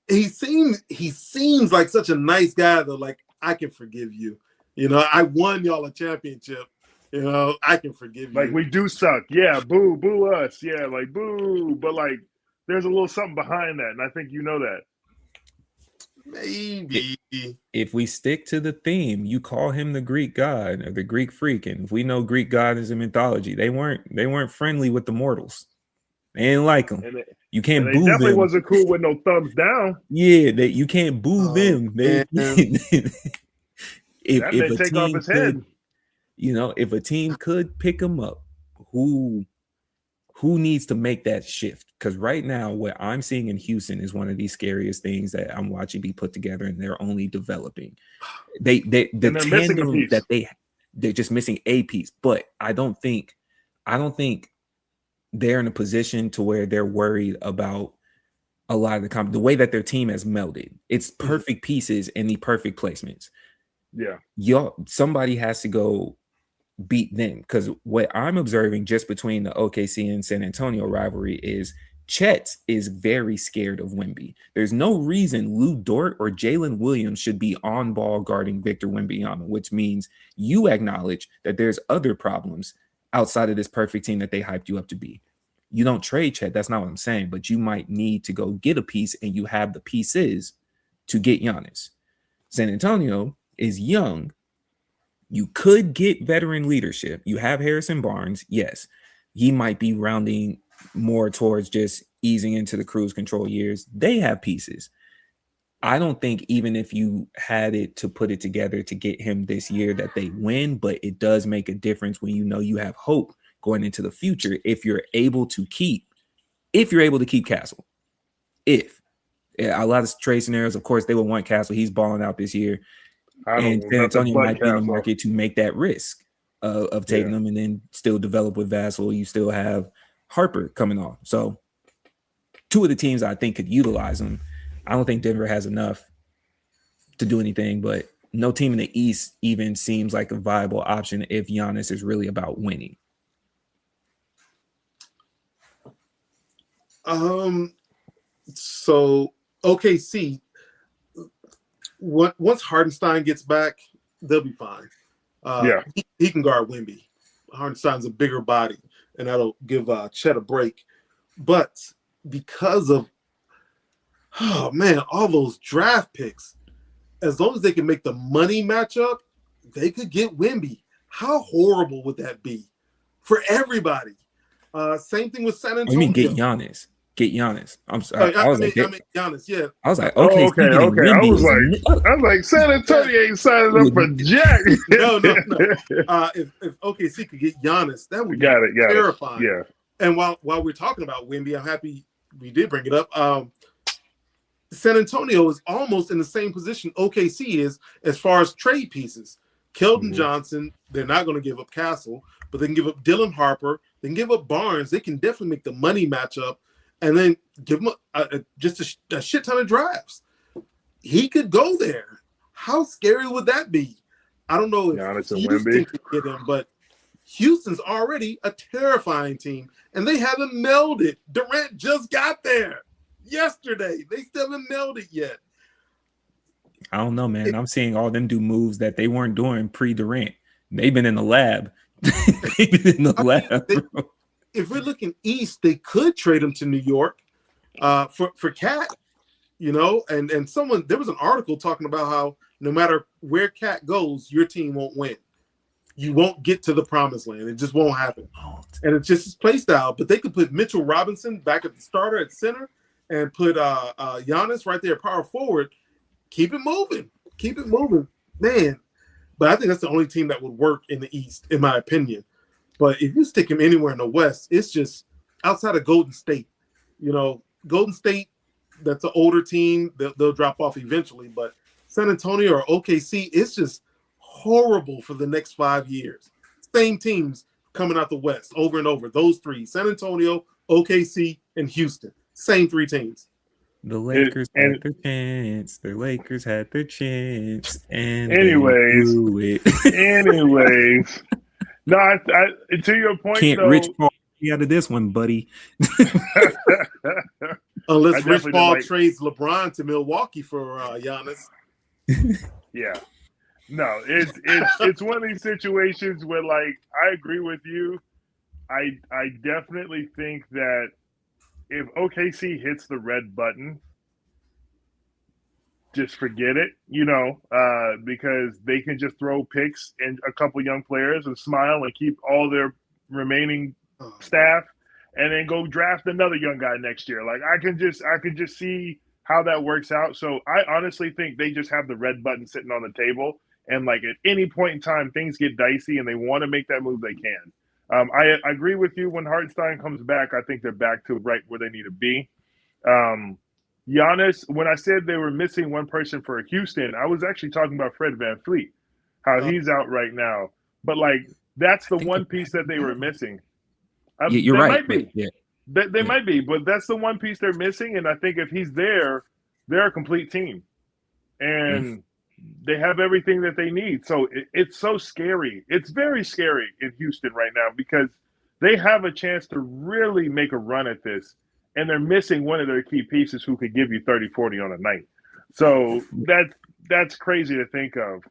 He seems like such a nice guy though. Like, I can forgive you. I won y'all a championship. I can forgive you. Like, we do suck. Yeah, boo us. Yeah, like boo. But like, there's a little something behind that, and I think you know that. Maybe if we stick to the theme, you call him the Greek god or the Greek freak, and if we know Greek god is a mythology, they weren't friendly with the mortals. They didn't like them. You can't boo them. Definitely wasn't cool with no thumbs down. Yeah, you can't boo them. If a take team off his head. If a team could pick him up, who who needs to make that shift? Because right now, what I'm seeing in Houston is one of the scariest things that I'm watching be put together, and they're only developing. The they're missing a tandem piece. that they're just missing a piece. But I don't think they're in a position to where they're worried about a lot of the way that their team has melded. It's perfect pieces and the perfect placements. Yeah. Somebody has to go beat them, because what I'm observing just between the OKC and San Antonio rivalry is Chet is very scared of Wemby. There's no reason Lou Dort or Jalen Williams should be on ball guarding Victor Wembanyama, which means you acknowledge that there's other problems outside of this perfect team that they hyped you up to be. You don't trade Chet. That's not what I'm saying, but you might need to go get a piece, and you have the pieces to get Giannis. San Antonio is young. You could get veteran leadership. You have Harrison Barnes. Yes, he might be rounding more towards just easing into the cruise control years. They have pieces. I don't think even if you had it to put it together to get him this year that they win, but it does make a difference when you know you have hope going into the future if you're able to keep Castle. A lot of trade scenarios, of course, they would want Castle. He's balling out this year. And San Antonio might be in the market to make that risk of taking them and then still develop with Vassell. You still have Harper coming off. So two of the teams I think could utilize them. I don't think Denver has enough to do anything, but no team in the East even seems like a viable option if Giannis is really about winning. So OKC, once Hardenstein gets back, they'll be fine. He can guard Wemby. Hardenstein's a bigger body, and that'll give Chet a break. But because of all those draft picks, as long as they can make the money match up, they could get Wemby. How horrible would that be for everybody? Same thing with San Antonio. You mean get Giannis? Get Giannis. I'm sorry. I mean Giannis. Yeah. I was like, okay. I was like, San Antonio ain't signing up for Jack. No. If OKC could get Giannis, that would be terrifying. Yeah. And while we're talking about Wemby, I'm happy we did bring it up. San Antonio is almost in the same position OKC is as far as trade pieces. Keldon Johnson, they're not going to give up Castle, but they can give up Dylan Harper. They can give up Barnes. They can definitely make the money match up. And then give him just a shit ton of drafts. He could go there. How scary would that be? I don't know if Houston could get him, but Houston's already a terrifying team, and they haven't melded. Durant just got there yesterday. They still haven't melded yet. I don't know, man. I'm seeing all them do moves that they weren't doing pre-Durant. They've been in the lab. If we're looking east, they could trade him to New York for Cat, and there was an article talking about how no matter where Cat goes, your team won't win. You won't get to the promised land. It just won't happen. And it's just his play style. But they could put Mitchell Robinson back at the starter at center and put Giannis right there, power forward. Keep it moving. Man. But I think that's the only team that would work in the East, in my opinion. But if you stick him anywhere in the West, it's just outside of Golden State. Golden State, that's an older team. They'll drop off eventually. But San Antonio or OKC, it's just horrible for the next 5 years. Same teams coming out the West over and over. Those three, San Antonio, OKC, and Houston. Same three teams. The Lakers had their chance. The Lakers had their chance. And anyways. No, I, to your point, can't Rich Paul be out of this one, buddy? Unless Rich Paul trades LeBron to Milwaukee for Giannis. Yeah, no, it's one of these situations where, like, I agree with you. I definitely think that if OKC hits the red button, just forget it, because they can just throw picks and a couple young players and smile and keep all their remaining staff and then go draft another young guy next year. Like, I can just see how that works out. So I honestly think they just have the red button sitting on the table. And, like, at any point in time, things get dicey and they want to make that move, they can. I agree with you. When Hartenstein comes back, I think they're back to right where they need to be. Giannis, when I said they were missing one person for Houston, I was actually talking about Fred VanVleet, how he's out right now. But like that's the one piece that they were missing. You're they right. might be. Yeah. They might be, but that's the one piece they're missing. And I think if he's there, they're a complete team, and they have everything that they need. So it's so scary. It's very scary in Houston right now because they have a chance to really make a run at this, and they're missing one of their key pieces who could give you 30, 40 on a night. So that's crazy to think of.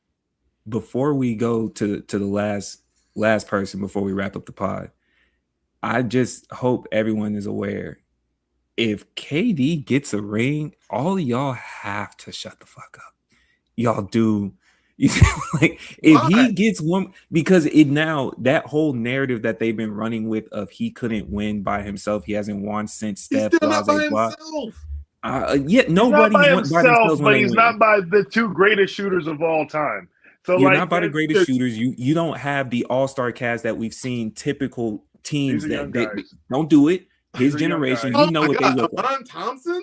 Before we go to the last person before we wrap up the pod, I just hope everyone is aware. If KD gets a ring, all of y'all have to shut the fuck up. Y'all do. Like if he gets one, because it now that whole narrative that they've been running with of he couldn't win by himself, he hasn't won since Steph. He's still not by himself. Nobody's by himself, himself, but he's not by the two greatest shooters of all time. So you're not by the greatest shooters. You don't have the all-star cast that we've seen typical teams that don't do it. His generation, you know what they look like. LeBron Thompson?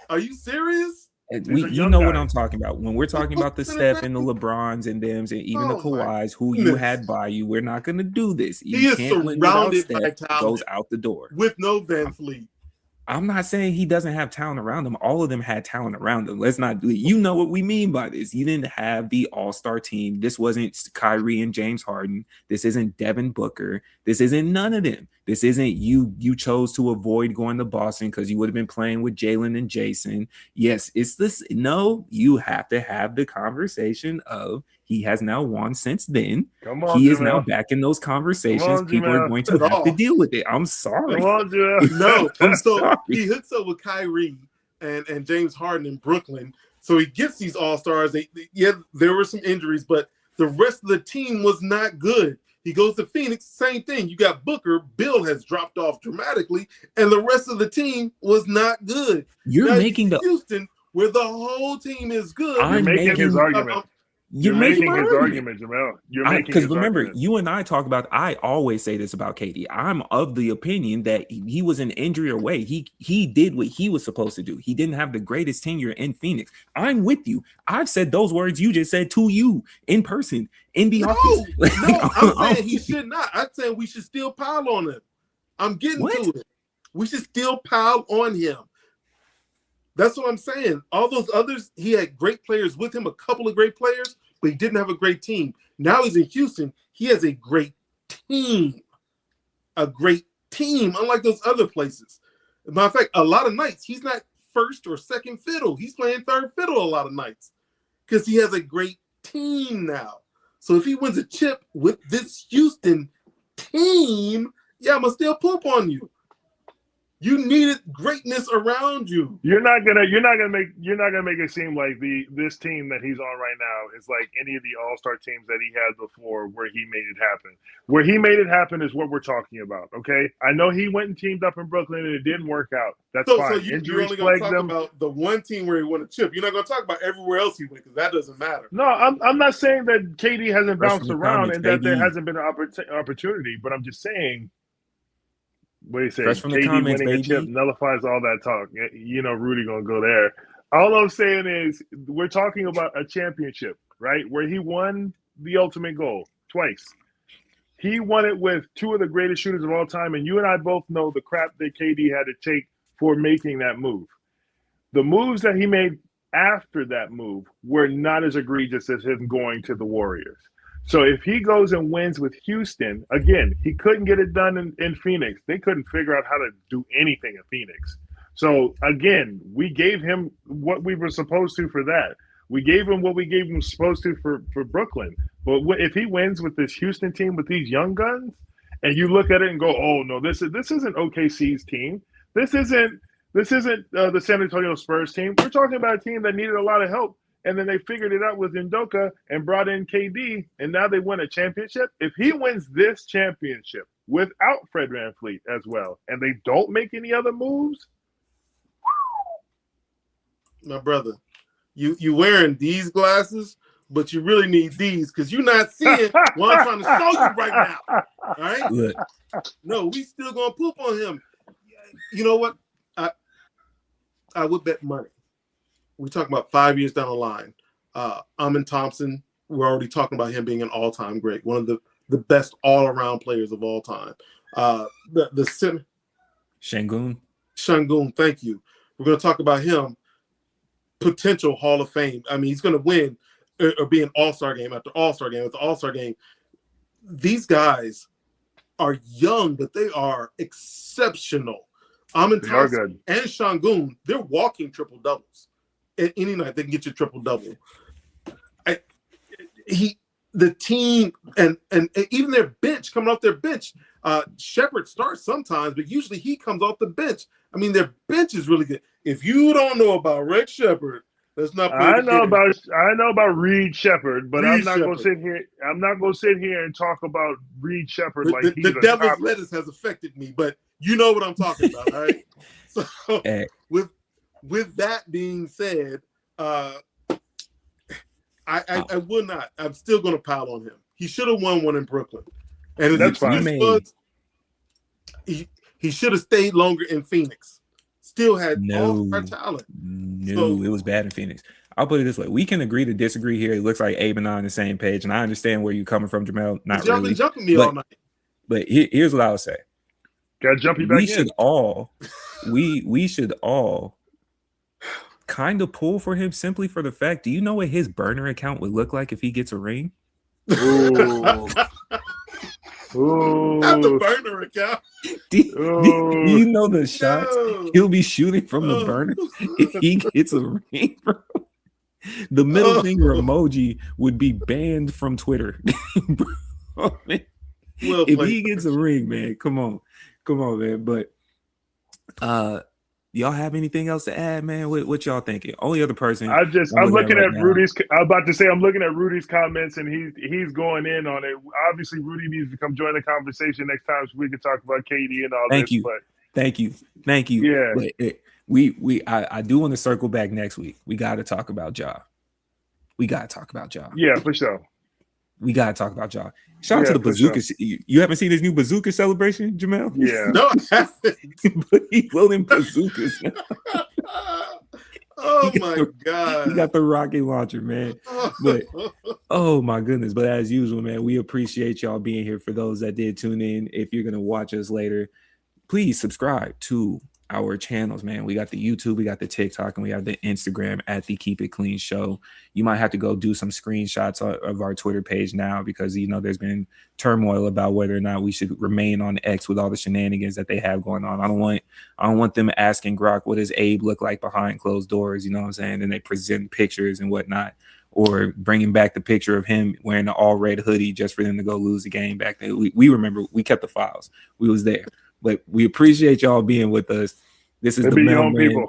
Are you serious? You know what I'm talking about. When we're talking about the Steph and the LeBrons and them and even the Kawhis who you had by you, we're not going to do this. You can't win without Steph. Goes out the door. With no VanVleet. I'm not saying he doesn't have talent around him. All of them had talent around them. Let's not do it. You know what we mean by this. You didn't have the all-star team. This wasn't Kyrie and James Harden. This isn't Devin Booker. This isn't none of them. This isn't you. You chose to avoid going to Boston because you would have been playing with Jalen and Jason. Yes, it's this. No, you have to have the conversation of he has now won since then. Come on, he is now back in those conversations. People are going to have to deal with it. I'm sorry. Come on, no, so he hooks up with Kyrie and James Harden in Brooklyn. So he gets these all-stars. There were some injuries, but the rest of the team was not good. He goes to Phoenix, same thing. You got Booker. Bill has dropped off dramatically, and the rest of the team was not good. You're now making the Houston, where the whole team is good. You're making his argument. You're making his argument, Jamel. Because remember, you and I talk about. I always say this about KD. I'm of the opinion that he was an injury away. He did what he was supposed to do. He didn't have the greatest tenure in Phoenix. I'm with you. I've said those words you just said to you in person in the office. No, I'm saying he should not. I'm saying we should still pile on him. I'm getting to it. We should still pile on him. That's what I'm saying. All those others, he had great players with him, a couple of great players, but he didn't have a great team. Now he's in Houston. He has a great team. A great team, unlike those other places. As a matter of fact, a lot of nights, he's not first or second fiddle. He's playing third fiddle a lot of nights because he has a great team now. So if he wins a chip with this Houston team, I'm going to still poop on you. You needed greatness around you. You're not gonna make it seem like this team that he's on right now is like any of the all-star teams that he had before where he made it happen. Where he made it happen is what we're talking about. Okay, I know he went and teamed up in Brooklyn and it didn't work out. That's fine. So you're only going to talk about the one team where he won a chip. You're not going to talk about everywhere else he went because that doesn't matter. No, I'm not saying that KD hasn't bounced around and that there hasn't been an opportunity, but I'm just saying. What do you say? KD winning a chip nullifies all that talk. You know, Rudy gonna go there. All I'm saying is we're talking about a championship, right? Where he won the ultimate goal twice. He won it with two of the greatest shooters of all time, and you and I both know the crap that KD had to take for making that move. The moves that he made after that move were not as egregious as him going to the Warriors. So if he goes and wins with Houston, again, he couldn't get it done in Phoenix. They couldn't figure out how to do anything in Phoenix. So again, we gave him what we were supposed to for that. We gave him what we gave him supposed to for Brooklyn. But if he wins with this Houston team with these young guns, and you look at it and go, "Oh no, this isn't OKC's team. This isn't the San Antonio Spurs team. We're talking about a team that needed a lot of help." And then they figured it out with Udoka and brought in KD, and now they win a championship. If he wins this championship without Fred VanVleet as well, and they don't make any other moves, my brother, you wearing these glasses but you really need these because you're not seeing what I'm trying to show you right now. All right? Look, No, we still gonna poop on him. You know what? I would bet money. We're talking about 5 years down the line. Amin Thompson, we're already talking about him being an all-time great, one of the best all-around players of all time. The center, Shangun, thank you. We're going to talk about him, potential Hall of Fame. I mean, he's going to win or be an all-star game after all-star game after all-star game. These guys are young, but they are exceptional. Amin Thompson and Shangun, they're walking triple-doubles. At any night, they can get you triple-double. The team and even their bench, coming off their bench, Shepard starts sometimes, but usually he comes off the bench. I mean, their bench is really good. If you don't know about Rex Shepard, let's not. I know about Reed Shepard, but I'm not gonna sit here. I'm not gonna sit here and talk about Reed Shepard like he's the devil's lettuce has affected me, but you know what I'm talking about, all right? So with that being said, I will not. I'm still going to pile on him. He should have won one in Brooklyn, and that's fine. He should have stayed longer in Phoenix. Still had all-star talent. No, it was bad in Phoenix. I'll put it this way: we can agree to disagree here. It looks like Abe and I on the same page, and I understand where you're coming from, Jamel. Not y'all really. Been jumping me all night. But here's what I would say: got to jump you back in. We should all kind of pull for him simply for the fact. Do you know what his burner account would look like if he gets a ring? Ooh. Not the burner account. Do you know the shots he'll be shooting from the burner if he gets a ring, bro? The middle finger emoji would be banned from Twitter. Bro, man. If he gets a ring, man, come on, man. But y'all have anything else to add, man? What y'all thinking? Only other person. I'm looking at Rudy's. I'm about to say I'm looking at Rudy's comments, and he's going in on it. Obviously, Rudy needs to come join the conversation next time so we can talk about KD and all Thank this. you. But Thank you. Yeah, but I do want to circle back next week. We got to talk about Ja. Yeah, for sure. We got to talk about Ja. Shout out to the bazooka. Sure. You haven't seen his new bazooka celebration, Jamel? Yeah. No, I haven't. But he's loading bazookas now. Oh my God. He got the rocket launcher, man. But oh my goodness. But as usual, man, we appreciate y'all being here. For those that did tune in, if you're gonna watch us later, please subscribe to our channels, man. We got the YouTube, we got the TikTok, and we have the Instagram at the Keep It Clean Show. You might have to go do some screenshots of our Twitter page now because there's been turmoil about whether or not we should remain on X with all the shenanigans that they have going on. I don't want them asking Grok what does Abe look like behind closed doors, you know what I'm saying? And they present pictures and whatnot, or bringing back the picture of him wearing the all red hoodie just for them to go lose the game back then. We remember, we kept the files. We was there. But we appreciate y'all being with us. This is the mailman.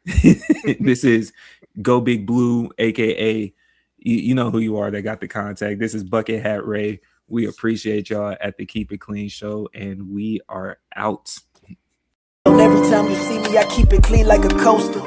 This is Go Big Blue, aka you know who you are. That got the contact. This is Bucket Hat Ray. We appreciate y'all at the Keep It Clean Show, and we are out. Every time you see me, I keep it clean like a coaster.